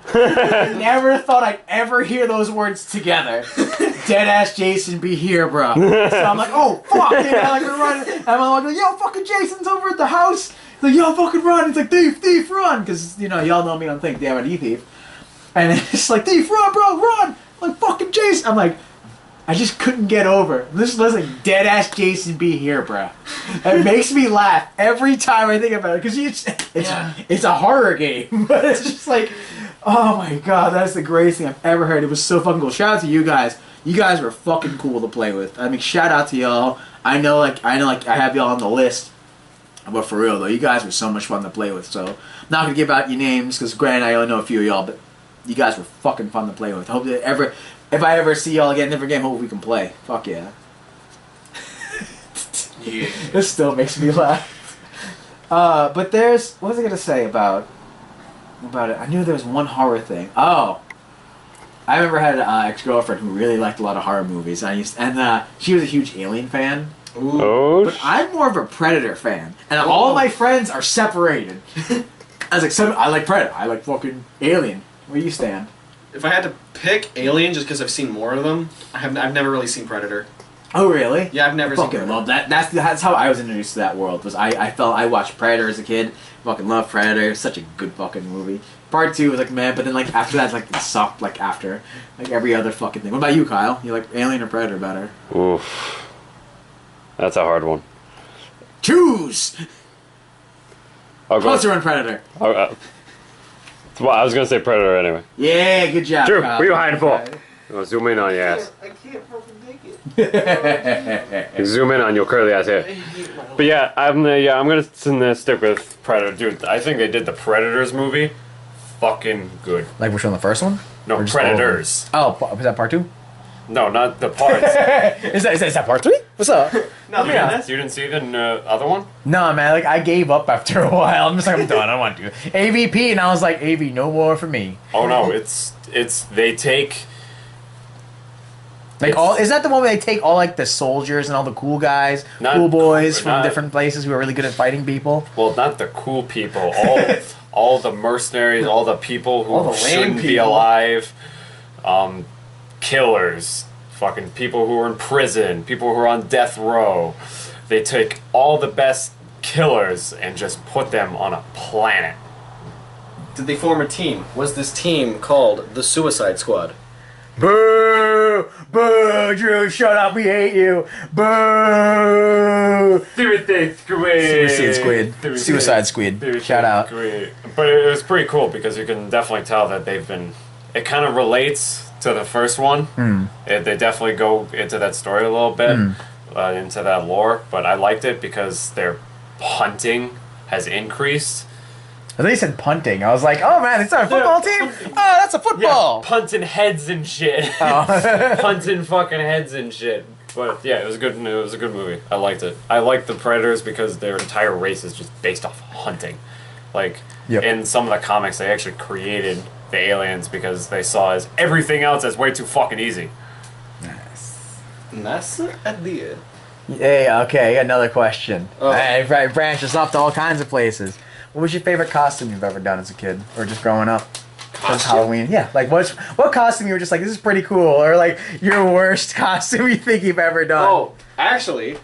Never thought I'd ever hear those words together. Deadass Jason be here, bruh. So I'm like, oh fuck, like we're running. And I'm like, yo, fucking Jason's over at the house. He's like, yo, fucking run. He's like, thief, run. Because, y'all know me on Think, Damn It, thief. And it's like, thief, run, bro, run. I'm like, fucking Jason. I'm like, I just couldn't get over. Listen, dead ass Jason be here, bro. It makes me laugh every time I think about it, because it's a horror game, but it's just like, oh my god, that's the greatest thing I've ever heard. It was so fucking cool. Shout out to you guys. You guys were fucking cool to play with. I mean, shout out to y'all. I know, I have y'all on the list, but for real though, you guys were so much fun to play with. So, I'm not gonna give out your names, because granted, I only know a few of y'all, but you guys were fucking fun to play with. I hope that if I ever see y'all again in a different game, hope we can play. Fuck yeah. Yeah. This still makes me laugh. But what was I gonna say about it? I knew there was one horror thing. Oh, I remember I had an ex-girlfriend who really liked a lot of horror movies. And she was a huge Alien fan. Ooh. Oh, But I'm more of a Predator fan, and all of my friends are separated. I was like, I like Predator. I like fucking Alien. Where you stand? If I had to pick Alien, just because I've seen more of them, I've never really seen Predator. Oh really? Yeah, I've never seen fucking Predator. love that. That's how I was introduced to that world. I watched Predator as a kid. Fucking love Predator. Such a good fucking movie. Part 2 was like man, but then like after that, like it sucked. Like after like every other fucking thing. What about you, Kyle? You like Alien or Predator better? oof. That's a hard one. Choose. I'll go. Closer on Predator. Well, I was gonna say Predator anyway. Yeah, good job. Drew, Kyle. what are you hiding for? Oh, zoom in on your ass. I can't fucking make it. You zoom in on your curly ass hair. But yeah, I'm gonna stick with Predator, dude. I think they did the Predators movie fucking good. Like which one? The first one? No, Or just Predators. Oh, was that part 2? No, not the parts. is that part 3? What's up? No, You didn't see the other one? No, man, like I gave up after a while. I'm just like, I'm done. I don't want to do it. AVP, and I was like, AV, no more for me. Oh no, it's they take Like is that the one where they take all like the soldiers and all the cool guys, Not cool boys cool, from not- different places who are really good at fighting people? Well, not the cool people. All the mercenaries, all the people who All the lame shouldn't be people. alive, killers, fucking people who are in prison, people who are on death row. They take all the best killers and just put them on a planet. Did they form a team? Was this team called the Suicide Squad? Boo! Boo! Drew, shut up! We hate you! Boo! Suicide Squid. Suicide Squid. Shout out. But it was pretty cool because you can definitely tell that they've been. It kind of relates to the first one. They definitely go into that story a little bit, into that lore. But I liked it because their hunting has increased. I thought you said punting. I was like, oh man, it's our football team? Oh, that's a football! Punting heads and shit. Oh. Punting fucking heads and shit. But yeah, it was good. It was a good movie. I liked it. I liked the Predators because their entire race is just based off hunting. Like in some of the comics, they actually created the aliens because they saw as everything else as way too fucking easy. Nice. And that's the idea. Hey, okay, I got another question. Oh. Hey, branches off to all kinds of places. What was your favorite costume you've ever done as a kid, or just growing up? Just Halloween, yeah. Like, what costume you were just like, this is pretty cool, or like your worst costume you think you've ever done? Oh, actually,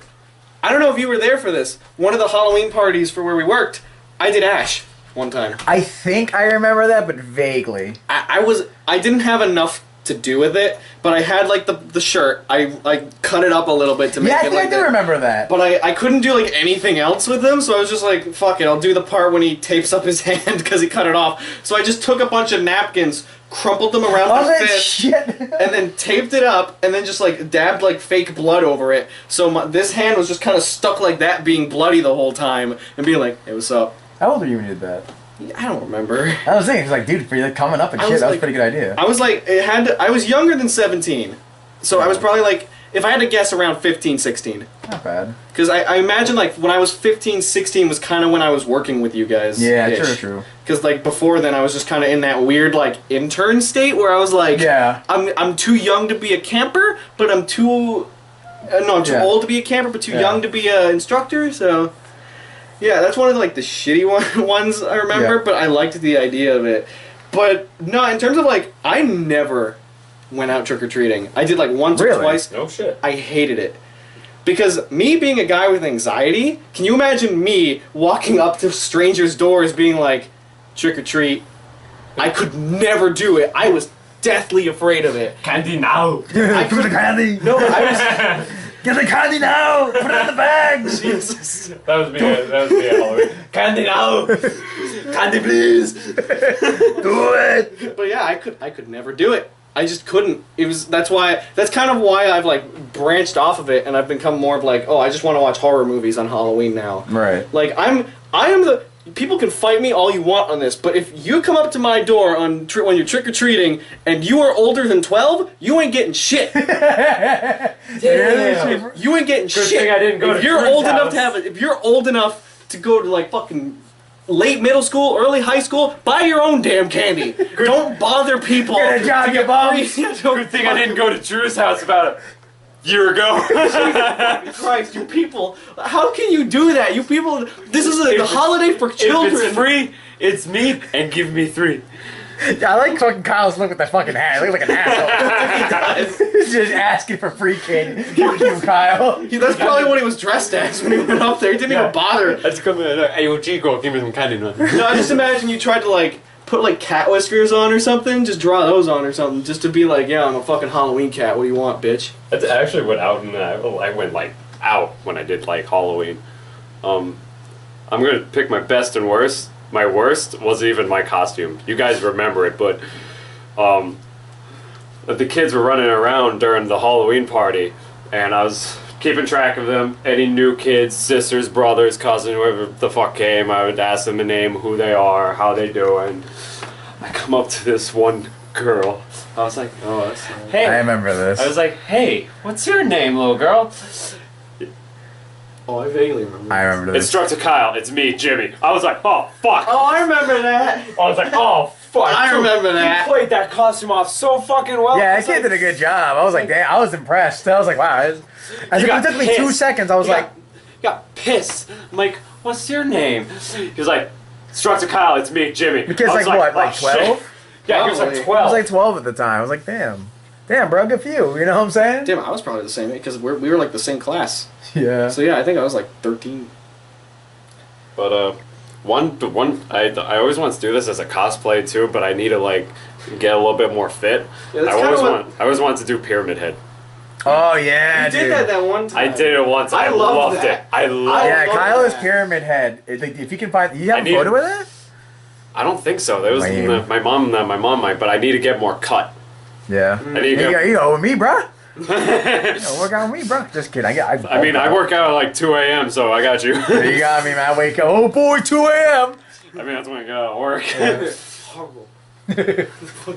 I don't know if you were there for this. One of the Halloween parties for where we worked, I did Ash one time. I think I remember that, but vaguely. I didn't have enough to do with it, but I had like the shirt. I cut it up a little bit to make Yeah, I it think like I do that. remember that. But I couldn't do like anything else with him, so I was just like, fuck it, I'll do the part when he tapes up his hand because he cut it off. So I just took a bunch of napkins, crumpled them around Oh, my that fist, shit! and then taped it up, and then just like dabbed like fake blood over it. So this hand was just kind of stuck like that, being bloody the whole time, and being like, hey, what's up? How old were you when you did that? I don't remember. I was thinking, it's like, dude, for you coming up and I shit, was that was a like- pretty good idea. I was like, I was younger than 17. So I was probably like, if I had to guess, around 15, 16. Not bad. Because I imagine like when I was 15, 16 was kind of when I was working with you guys. Yeah, true. Because like before then I was just kind of in that weird like intern state where I was like, Yeah. I'm too young to be a camper, but I'm too, no, I'm too Yeah. old to be a camper, but too Yeah. young to be an instructor. So yeah, that's one of the, like the shitty ones I remember, Yeah. but I liked the idea of it. But no, in terms of like, I never went out trick or treating. I did like once or Really? twice. No shit. I hated it. Because me being a guy with anxiety, can you imagine me walking up to strangers' doors being like, trick or treat? I could never do it. I was deathly afraid of it. Candy now. I Give me the candy! No, I Get the candy now! Put it in the bags! was... That was me. That was me at Halloween. Candy now. Candy please. Do it! But yeah, I could never do it. I just couldn't. That's kind of why I've like branched off of it and I've become more of like, oh, I just want to watch horror movies on Halloween now. Right. Like I am the people can fight me all you want on this, but if you come up to my door on when you're trick or treating and you are older than 12, you ain't getting shit. Damn. You ain't getting Good shit. thing I didn't go if to you're Drew's old enough house. to have it, if you're old enough to go to like fucking late middle school, early high school, buy your own damn candy. Don't bother people. Get a job, to you get bums. free- Good thing I didn't go to Drew's house about a year ago. Christ, you people! How can you do that? You people! This is the holiday for If children. it's free, it's me, and give me 3. I like fucking Kyle's look with that fucking hat. He looks like an asshole. He's just asking for free candy. Fuck you, Kyle. That's probably what he was dressed as when he went up there. He didn't even bother. Let's come in. Hey, yo, Chico, give me some candy now. No, I just imagine you tried to like put like cat whiskers on or something. Just draw those on or something, just to be like, yeah, I'm a fucking Halloween cat. What do you want, bitch? I actually went out and I went like out when I did like Halloween. I'm gonna pick my best and worst. My worst wasn't even my costume. You guys remember it, but the kids were running around during the Halloween party, and I was keeping track of them. Any new kids, sisters, brothers, cousins, whoever the fuck came, I would ask them a name, who they are, how they doing. I come up to this one girl. I was like, oh, that's hey. I remember this. I was like, hey, what's your name, little girl? Oh, I vaguely remember. I remember this. Instructor Kyle, it's me, Jimmy. I was like, oh, fuck. Oh, I remember that. I was like, oh, fuck. I dude, remember that. He played that costume off so fucking well. Yeah, It's that kid like- did a good job. I was like, damn, I was impressed. I was like, wow. It got took me 2 pissed. seconds. I was He like, got pissed. I'm like, what's your name? He was like, Instructor Kyle, it's me, Jimmy. the kid's I was like, what, "Oh, like shit." 12? Yeah, he was like Probably. 12. I was like 12 at the time. I was like, damn, bro, good for you. You know what I'm saying? Damn, I was probably the same because we were like the same class. Yeah. So yeah, I think I was like 13. But I always want to do this as a cosplay too, but I need to like get a little bit more fit. Yeah, that's I always wanted to do Pyramid Head. Oh, yeah, You dude. did that one time. I did it once. I I loved loved that. it. I loved Yeah, love Kyle is that. Pyramid Head. If you can find, you have I a need- photo with that? I don't think so. That was Lame. my mom might, but I need to get more cut. Yeah. I need to You go with me, bro. get, Work out with me, bro. Just kidding. I mean, I work out at like 2 a.m., so I got you. You got me, man. I wake up. Oh boy, 2 a.m. I mean, that's when I get out of work. Horrible.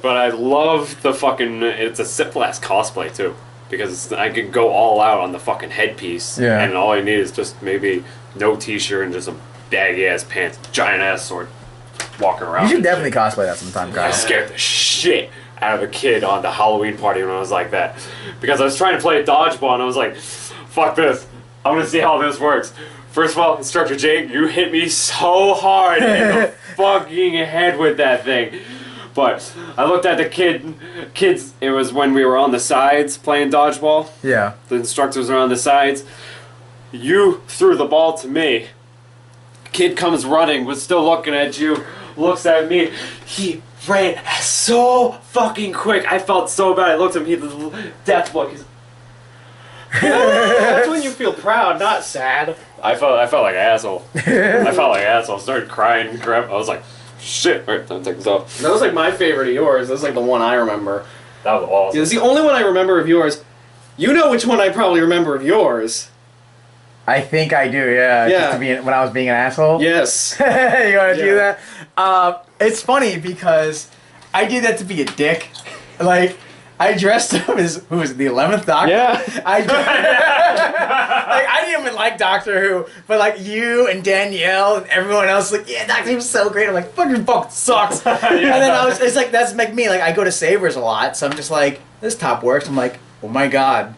But I love the fucking. It's a simple ass cosplay too, because I can go all out on the fucking headpiece. Yeah. And all I need is just maybe no t-shirt and just some baggy ass pants, giant ass sword, walking around. You should and definitely shit. cosplay that sometime, I Kyle. scared the shit out of a kid on the Halloween party when I was like that, because I was trying to play dodgeball and I was like, "Fuck this! I'm gonna see how this works." First of all, Instructor Jake, you hit me so hard in the fucking head with that thing. But I looked at the kids. It was when we were on the sides playing dodgeball. Yeah. The instructors are on the sides. You threw the ball to me. Kid comes running, was still looking at you, looks at me. He ran so fucking quick. I felt so bad. I looked at him, he had the death look. That's when you feel proud, not sad. I felt like an asshole. I felt like an asshole. Started crying. I was like, shit. Alright, time to take this off. That was like my favorite of yours. That's like the one I remember. That was awesome. It's the only one I remember of yours. You know which one I probably remember of yours. I think I do, yeah. Yeah. Just to be, when I was being an asshole. Yes. You want to do Yeah. that? It's funny because I did that to be a dick. Like, I dressed up as, who was it, the 11th Doctor? Yeah. I didn't even like Doctor Who, but like you and Danielle and everyone else, like, yeah, Doctor Who's so great. I'm like, fucking sucks. And then it's like, that's like me. Like, I go to Savers a lot, so I'm just like, this top works. I'm like, oh my god.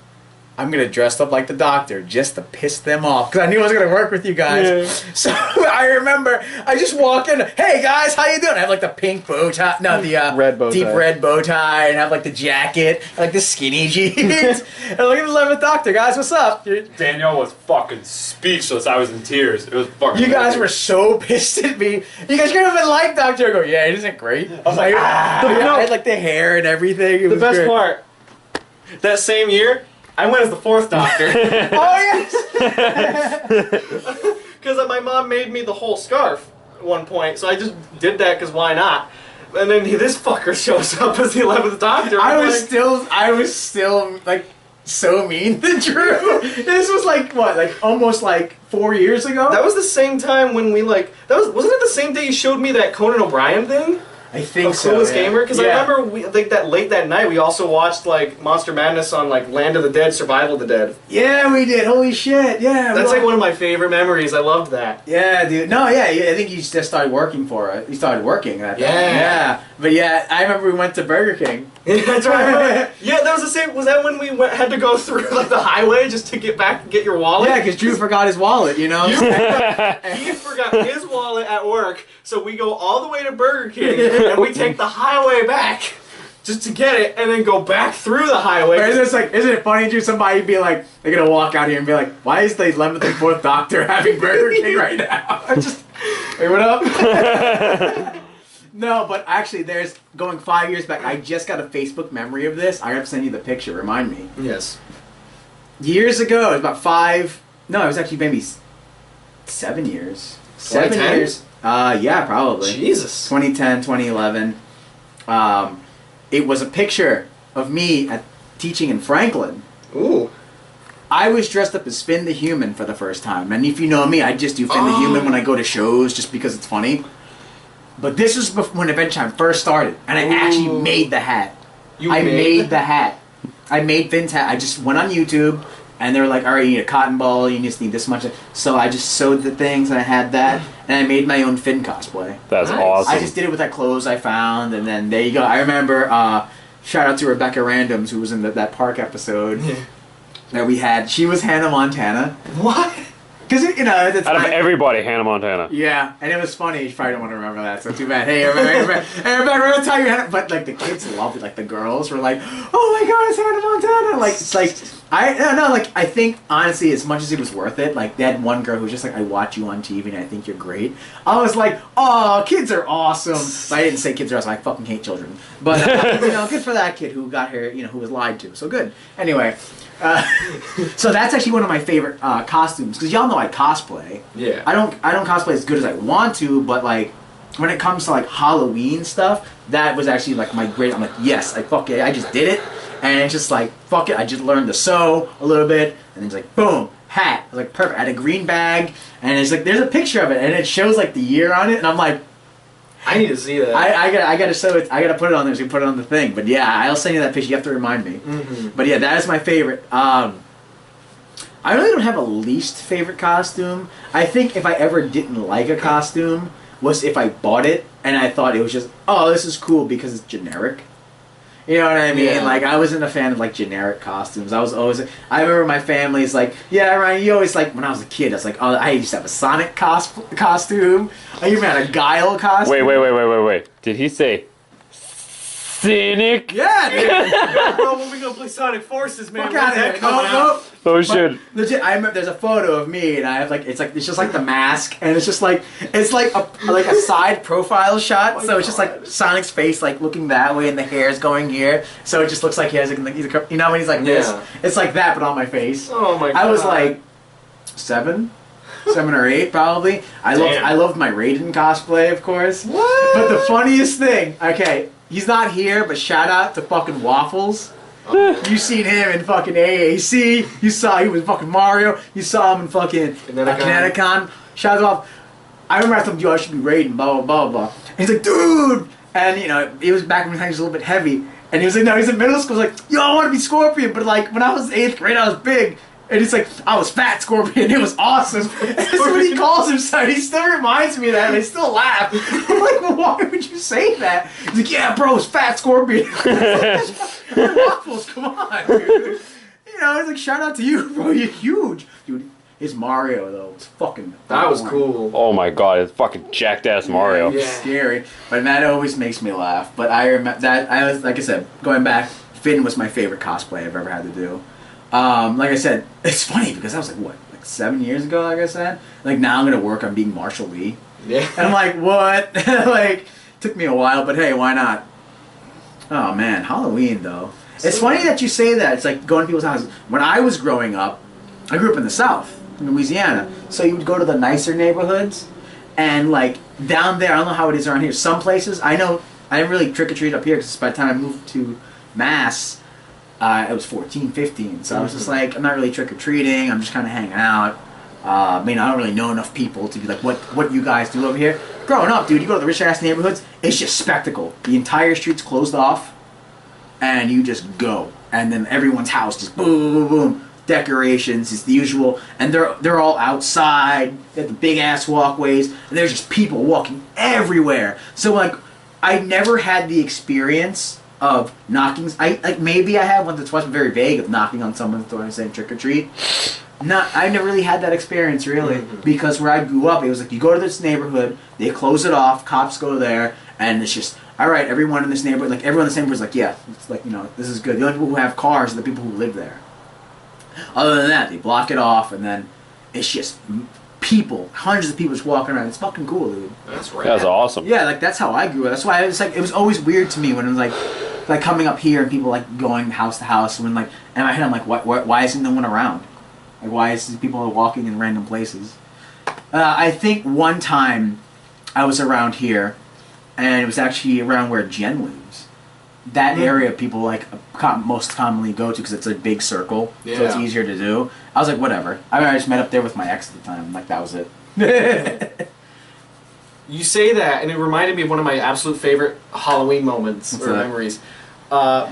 I'm gonna dress up like the Doctor just to piss them off because I knew I was gonna work with you guys. Yeah. So I remember I just walk in. Hey guys, how you doing? I have like the pink bow tie, no, the Red bow deep tie. red bow tie, and I have like the jacket, like the skinny jeans. And look at the 11th Doctor, guys. What's up? Danielle was fucking speechless. I was in tears. It was fucking. You guys amazing. were so pissed at me. You guys could have been like Doctor. I go, yeah, it isn't great. I was like, no. I had like the hair and everything. It The was best great. part, that same year, I went as the 4th Doctor. Oh yes. Because my mom made me the whole scarf at one point, so I just did that because why not? And then this fucker shows up as the 11th Doctor. I I'm was still like so mean to Drew. This was like what, like almost like 4 years ago. That was the same time when we wasn't it the same day you showed me that Conan O'Brien thing? I think Of so. Coolest yeah. Gamer? Because Yeah. I remember that late that night we also watched like Monster Madness on like Land of the Dead, Survival of the Dead. Yeah, we did. Holy shit. Yeah. That's like one of my favorite memories. I loved that. Yeah, dude. No, yeah. I think you just started working for it. You started working that time. Yeah. Yeah. But yeah, I remember we went to Burger King. That's right. Yeah, that was the same. Was that when we had to go through like the highway just to get your wallet? Yeah, because Drew forgot his wallet. You know. He forgot his wallet at work, so we go all the way to Burger King and we take the highway back just to get it, and then go back through the highway. Or isn't it funny, Drew? Somebody be like, they're gonna walk out here and be like, "Why is the 11th and 4th Doctor having Burger King right now?" I just, hey, what up? No, but actually, there's going 5 years back. I just got a Facebook memory of this. I have to send you the picture. Remind me. Yes. Years ago, it was about 5. No, it was actually maybe 7 years. 7 2010? years. Yeah, probably. Jesus. 2010, 2011. It was a picture of me teaching in Franklin. Ooh. I was dressed up as Finn the Human for the first time. And if you know me, I just do Finn the Human when I go to shows just because it's funny. But this was when Adventure Time first started. And I actually made the hat. I made the hat. I made Finn's hat. I just went on YouTube. And they were like, all right, you need a cotton ball, you just need this much. So I just sewed the things, and I had that. And and I made my own Finn cosplay. That's Nice. awesome. I just did it with that clothes I found, and then there you go. I remember, shout out to Rebecca Randoms, who was in that park episode that we had. She was Hannah Montana. What? Because, you know, at the Out of time- everybody, Hannah Montana. Yeah, and it was funny. You probably don't want to remember that, so too bad. Hey, Rebecca, remember time you had it? But, like, the kids loved it. Like, the girls were like, oh my god, it's Hannah Montana! Like, it's like, I think, honestly, as much as it was worth it, like, they had one girl who was just like, I watch you on TV and I think you're great. I was like, oh, kids are awesome. But I didn't say kids are awesome. I fucking hate children. But, you know, good for that kid who got her, you know, who was lied to. So good. Anyway. So that's actually one of my favorite costumes, because y'all know I cosplay. Yeah. I don't cosplay as good as I want to, but like when it comes to like Halloween stuff, that was actually like my great. I'm like, yes, I fuck it, I just did it, and it's just like fuck it. I just learned to sew a little bit, and it's like boom, hat. I was like perfect. I had a green bag, and it's like there's a picture of it, and it shows like the year on it, and I'm like, I need to see that. I gotta show it. I gotta put it on there so you can put it on the thing. But yeah, I'll send you that picture. You have to remind me. Mm-hmm. But yeah, that is my favorite. I really don't have a least favorite costume. I think if I ever didn't like a costume was if I bought it and I thought it was just, oh, this is cool because it's generic. You know what I mean? Yeah. Like, I wasn't a fan of, like, generic costumes. I was always... I remember my family's like, yeah, Ryan, you always, like... When I was a kid, I was like, oh, I used to have a Sonic costume. I even had a Guile costume. Wait. Did he say Cynic? Yeah, dude. Bro, when we gonna play Sonic Forces, man? Fuck When's out of that here. coming out? No. Oh But shit. legit, I remember there's a photo of me, and I have like it's just like the mask, and it's just like a side profile shot. So it's just like Sonic's face like looking that way, and the hair's going here. So it just looks like he has like he's a, you know when he's like this. Yeah. It's like that, but on my face. Oh my god. I was like 7 or 8 probably. I loved my Raiden cosplay, of course. What? But the funniest thing, okay, he's not here, but shout out to fucking Waffles. You seen him in fucking AAC. You saw he was fucking Mario. You saw him in fucking Kineticon. Shout out off. I remember I told him, yo, I should be Raiden, blah, blah, blah, blah. And he's like, dude! And, you know, it was back when he was a little bit heavy. And he was like, no, he's in middle school. He was like, yo, I want to be Scorpion. But, like, when I was 8th grade, I was big. And he's like, I was Fat Scorpion. It was awesome. And that's what he calls himself. He still reminds me of that. And I still laugh. I'm like, well, why would you say that? He's like, yeah, bro, it's Fat Scorpion. Waffles, come on, dude. You know, it's like, shout out to you, bro. You're huge. Dude, his Mario, though, was fucking... That was cool. Oh my god, it's fucking jacked ass Mario. It's scary. But that always makes me laugh. But I remember that, I was, like I said, going back, Finn was my favorite cosplay I've ever had to do. Like I said, it's funny because that was like, what, like 7 years ago, like I said? Like, now I'm going to work on being Marshall Lee. Yeah. And I'm like, what? Like, took me a while, but hey, why not? Oh, man, Halloween, though. It's funny that you say that. It's like going to people's houses. When I was growing up, I grew up in the South, in Louisiana. So you would go to the nicer neighborhoods, and like, down there, I don't know how it is around here. Some places, I know, I didn't really trick-or-treat up here because by the time I moved to Mass, I was 14, 15, so I was just like, I'm not really trick-or-treating, I'm just kind of hanging out. I mean, I don't really know enough people to be like, what you guys do over here. Growing up, dude, you go to the rich-ass neighborhoods, it's just spectacle. The entire street's closed off, and you just go. And then everyone's house just boom, boom, boom. Decorations, it's the usual. And they're all outside, they have the big-ass walkways, and there's just people walking everywhere. So, like, I never had the experience of knocking. Like maybe I have once or twice, very vague, of knocking on someone's door and saying trick or treat. I never really had that experience really, because where I grew up, it was like you go to this neighborhood, they close it off, cops go there, and it's just all right. Everyone in this neighborhood, like everyone in this neighborhood is like, yeah, it's like, you know, this is good. The only people who have cars are the people who live there. Other than that, they block it off, and then it's just people, hundreds of people just walking around. It's fucking cool, dude. That's right. That's awesome. Yeah, like that's how I grew up. That's why it's like it was always weird to me when it was like coming up here and people like going house to house. When like in my head I'm like, why isn't no one around? Like why is people walking in random places? I think one time I was around here, and it was actually around where Jen lives. That area people like most commonly go to because it's a big circle, so it's Yeah. easier to do. I was like, whatever. I just met up there with my ex at the time. Like that was it. You say that, and it reminded me of one of my absolute favorite Halloween moments What's or that? memories.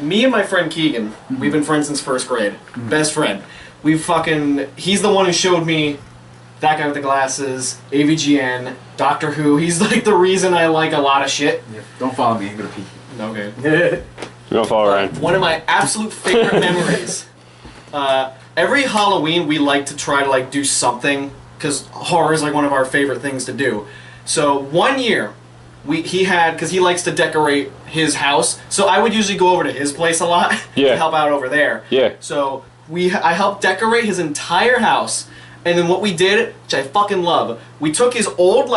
Me and my friend Keegan, we've been friends since first grade. Best friend. He's the one who showed me That Guy with the Glasses, AVGN, Doctor Who. He's like the reason I like a lot of shit. Yeah. Don't follow me. I'm gonna pee. Okay. You don't fall around. One of my absolute favorite memories. Every Halloween we like to try to like do something because horror is like one of our favorite things to do. So one year, he had, because he likes to decorate his house, so I would usually go over to his place a lot Yeah. to help out over there. Yeah. So I helped decorate his entire house, and then what we did, which I fucking love, we took his old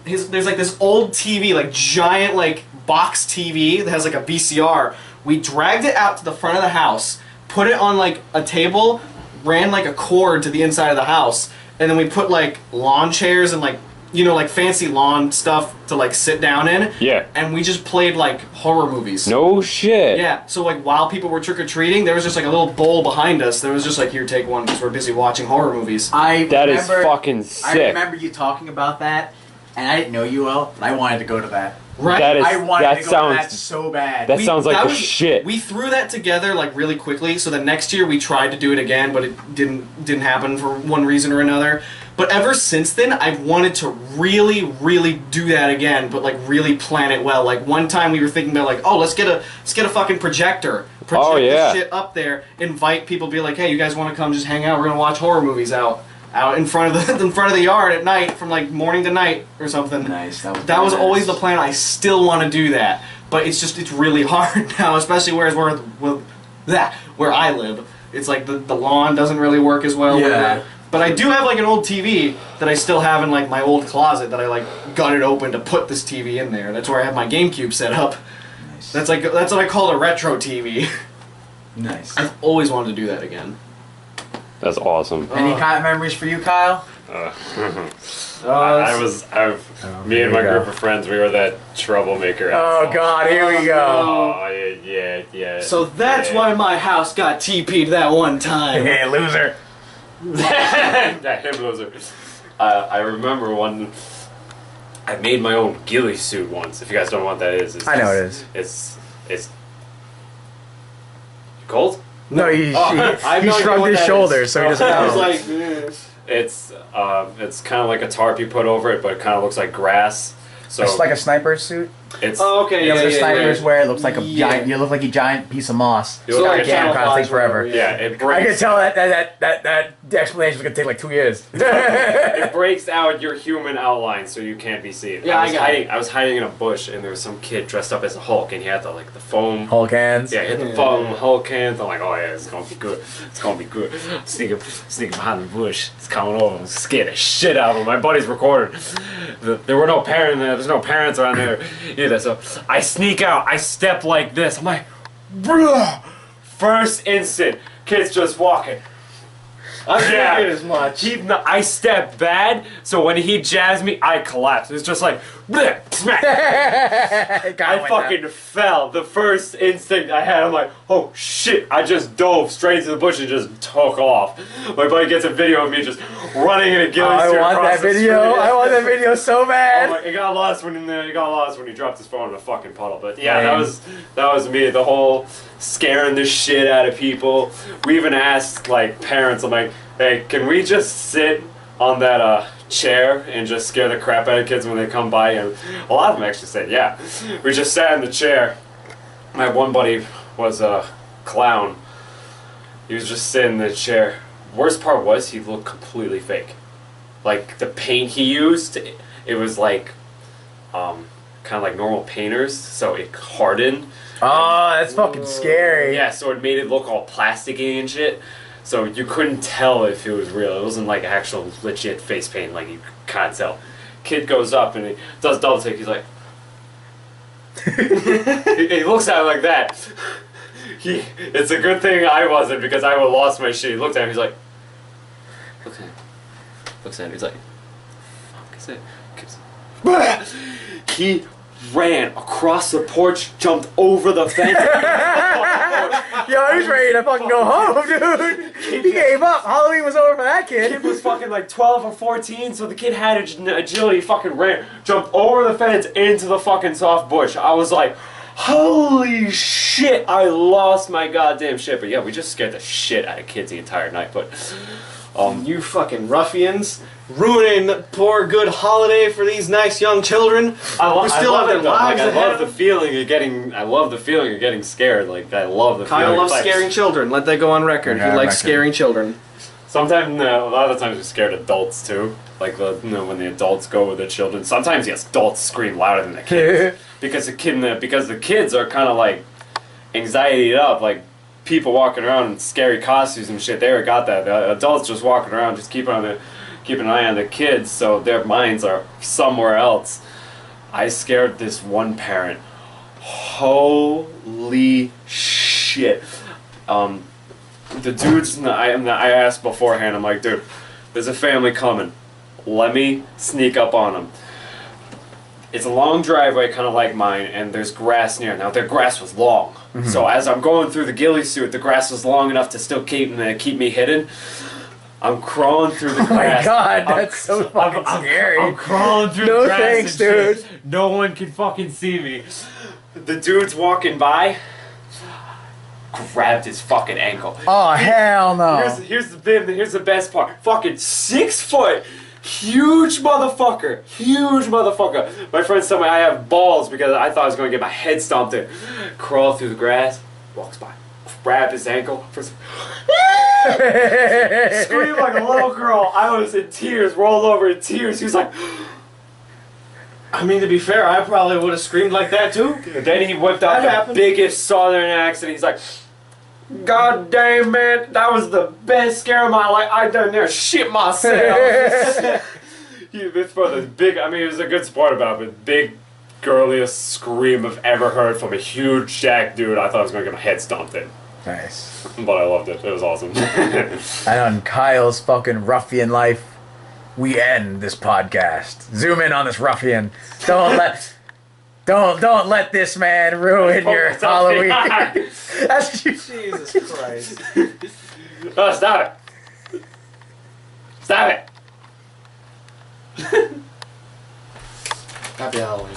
there's like this old TV, like giant like box TV that has like a VCR. We dragged it out to the front of the house, put it on like a table, ran like a cord to the inside of the house, and then we put like lawn chairs and like, you know, like fancy lawn stuff to like sit down in. Yeah. And we just played like horror movies. No shit. Yeah, so like while people were trick-or-treating, there was just like a little bowl behind us. There was just like, here, take one, because we're busy watching horror movies. That is fucking sick. I remember you talking about that, and I didn't know you well, but I wanted to go to that. Right? That is. I wanted That to go sounds. to that so bad. That sounds like that the was- shit. We threw that together like really quickly, so the next year we tried to do it again, but it didn't happen for one reason or another. But ever since then, I've wanted to really, really do that again, but like really plan it well. Like one time we were thinking about like, oh, let's get a fucking projector. Project yeah. this shit up there, invite people, be like, hey, you guys want to come just hang out? We're gonna watch horror movies out in front of the yard at night from like morning to night or something. Nice. That was always the plan. I still want to do that, but it's really hard now, especially where I live. It's like the lawn doesn't really work as well. Yeah. But I do have like an old TV that I still have in like my old closet that I like gutted open to put this TV in there. That's where I have my GameCube set up. Nice. That's what I call a retro TV. Nice. I've always wanted to do that again. That's awesome. Any kind of memories for you, Kyle? Me and my group of friends, we were that troublemaker. Oh God, here we go. Oh, yeah. So that's why my house got TP'd that one time. Hey, loser. That him loser. I remember I made my own ghillie suit once. If you guys don't know what that is, I know it is. It's cold. No, he I have no idea shrugged what his that shoulders, is. so he doesn't I was know. like, eh. It's kind of like a tarp you put over it, but it kind of looks like grass. So It's like a sniper suit. it's Oh, okay, You know, yeah, the yeah, snipers yeah. wear. It looks like a Yeah. giant. You look like a giant piece of moss. You look like a damn, camouflage God, take forever. whatever, yeah, it I breaks. can tell that the explanation is gonna take like 2 years. It breaks out your human outline so you can't be seen. Yeah, I got it. I was hiding in a bush and there was some kid dressed up as a Hulk and he had the foam. Hulk hands. Yeah, he had the foam Hulk hands. I'm like, oh yeah, it's gonna be good. It's gonna be good. Sneaking behind the bush. It's coming over. I'm scared the shit out of him. My buddy's recording. There were no parents there. There's no parents around there either. So I sneak out. I step like this. I'm like, bruh. First instant, kid's just walking. I Yeah. figured as much. I step bad, so when he jabs me, I collapse. It's just like, bleh, smack. I fucking fell. The first instinct I had, I'm like, oh shit. I just dove straight into the bush and just took off. My buddy gets a video of me just running in a ghillie I suit want across that the video. street. I want that video so Oh bad. my, it got lost when he dropped his phone in a fucking puddle. But yeah, Damn. that was me. The whole scaring the shit out of people. We even asked like parents. I'm like, hey, can we just sit on that chair and just scare the crap out of kids when they come by? And a lot of them actually said, yeah. We just sat in the chair. My one buddy was a clown. He was just sitting in the chair. Worst part was he looked completely fake. Like the paint he used, it was like kind of like normal painters, so it hardened. Oh, that's fucking scary. Yeah, so it made it look all plasticky and shit. So you couldn't tell if it was real. It wasn't like actual legit face paint, like you can't tell. Kid goes up and he does double take. He's like, he looks at it like that. It's a good thing I wasn't because I would have lost my shit. He looked at him. He's like, looks at him. He's like, fuck is it? He ran across the porch, jumped over the fence. Yo, he's ready to fucking go home, dude. He gave up. Halloween was over for that Kid kid. was fucking like 12 or 14, so the kid had agility. He fucking ran, jumped over the fence into the fucking soft bush. I was like, holy shit, I lost my goddamn shit. But yeah, we just scared the shit out of kids the entire night. But You fucking ruffians. Ruining the poor good holiday for these nice young children who still have their lives I ahead love the feeling of getting. I love the feeling of getting scared. Like I love the. Kyle feeling. loves Like, scaring children. Let that go on record. Yeah, He likes record. scaring children. Sometimes, a lot of the times, we scared adults too. Like when the adults go with the children. Sometimes, yes, adults scream louder than the kids because the kids are kind of like anxiety up, like. People walking around in scary costumes and shit, they already got that. The adults just walking around, just keep an eye on the kids, so their minds are somewhere else. I scared this one parent. Holy shit! The dudes, I asked beforehand. I'm like, dude, there's a family coming. Let me sneak up on them. It's a long driveway, kind of like mine, and there's grass near. Now, their grass was long. So as I'm going through the ghillie suit, the grass was long enough to still keep me hidden. I'm crawling through the grass. Oh my god, that's so fucking scary. I'm crawling through No the grass thanks, and shit. dude. No one can fucking see me. The dude's walking by, grabbed his fucking ankle. Oh, hell no. Here's the best part. Fucking 6 foot. Huge motherfucker. My friends tell me I have balls because I thought I was going to get my head stomped in. Crawl through the grass, walks by, grab his ankle. Scream like a little girl. I was in tears, rolled over in tears. He was like... I mean, to be fair, I probably would have screamed like that too. Then he whipped out That the happened. biggest southern accent. He's like... God damn, man, that was the best scare of my life. I done there shit myself. This brother's big. I mean, he was a good sport about it, but big, girliest scream I've ever heard from a huge jack dude. I thought I was going to get my head stomped in. Nice. But I loved it. It was awesome. And on Kyle's fucking ruffian life, we end this podcast. Zoom in on this ruffian. Don't let this man ruin your Halloween. That's Jesus Christ. Oh, stop it. Stop it. Happy Halloween.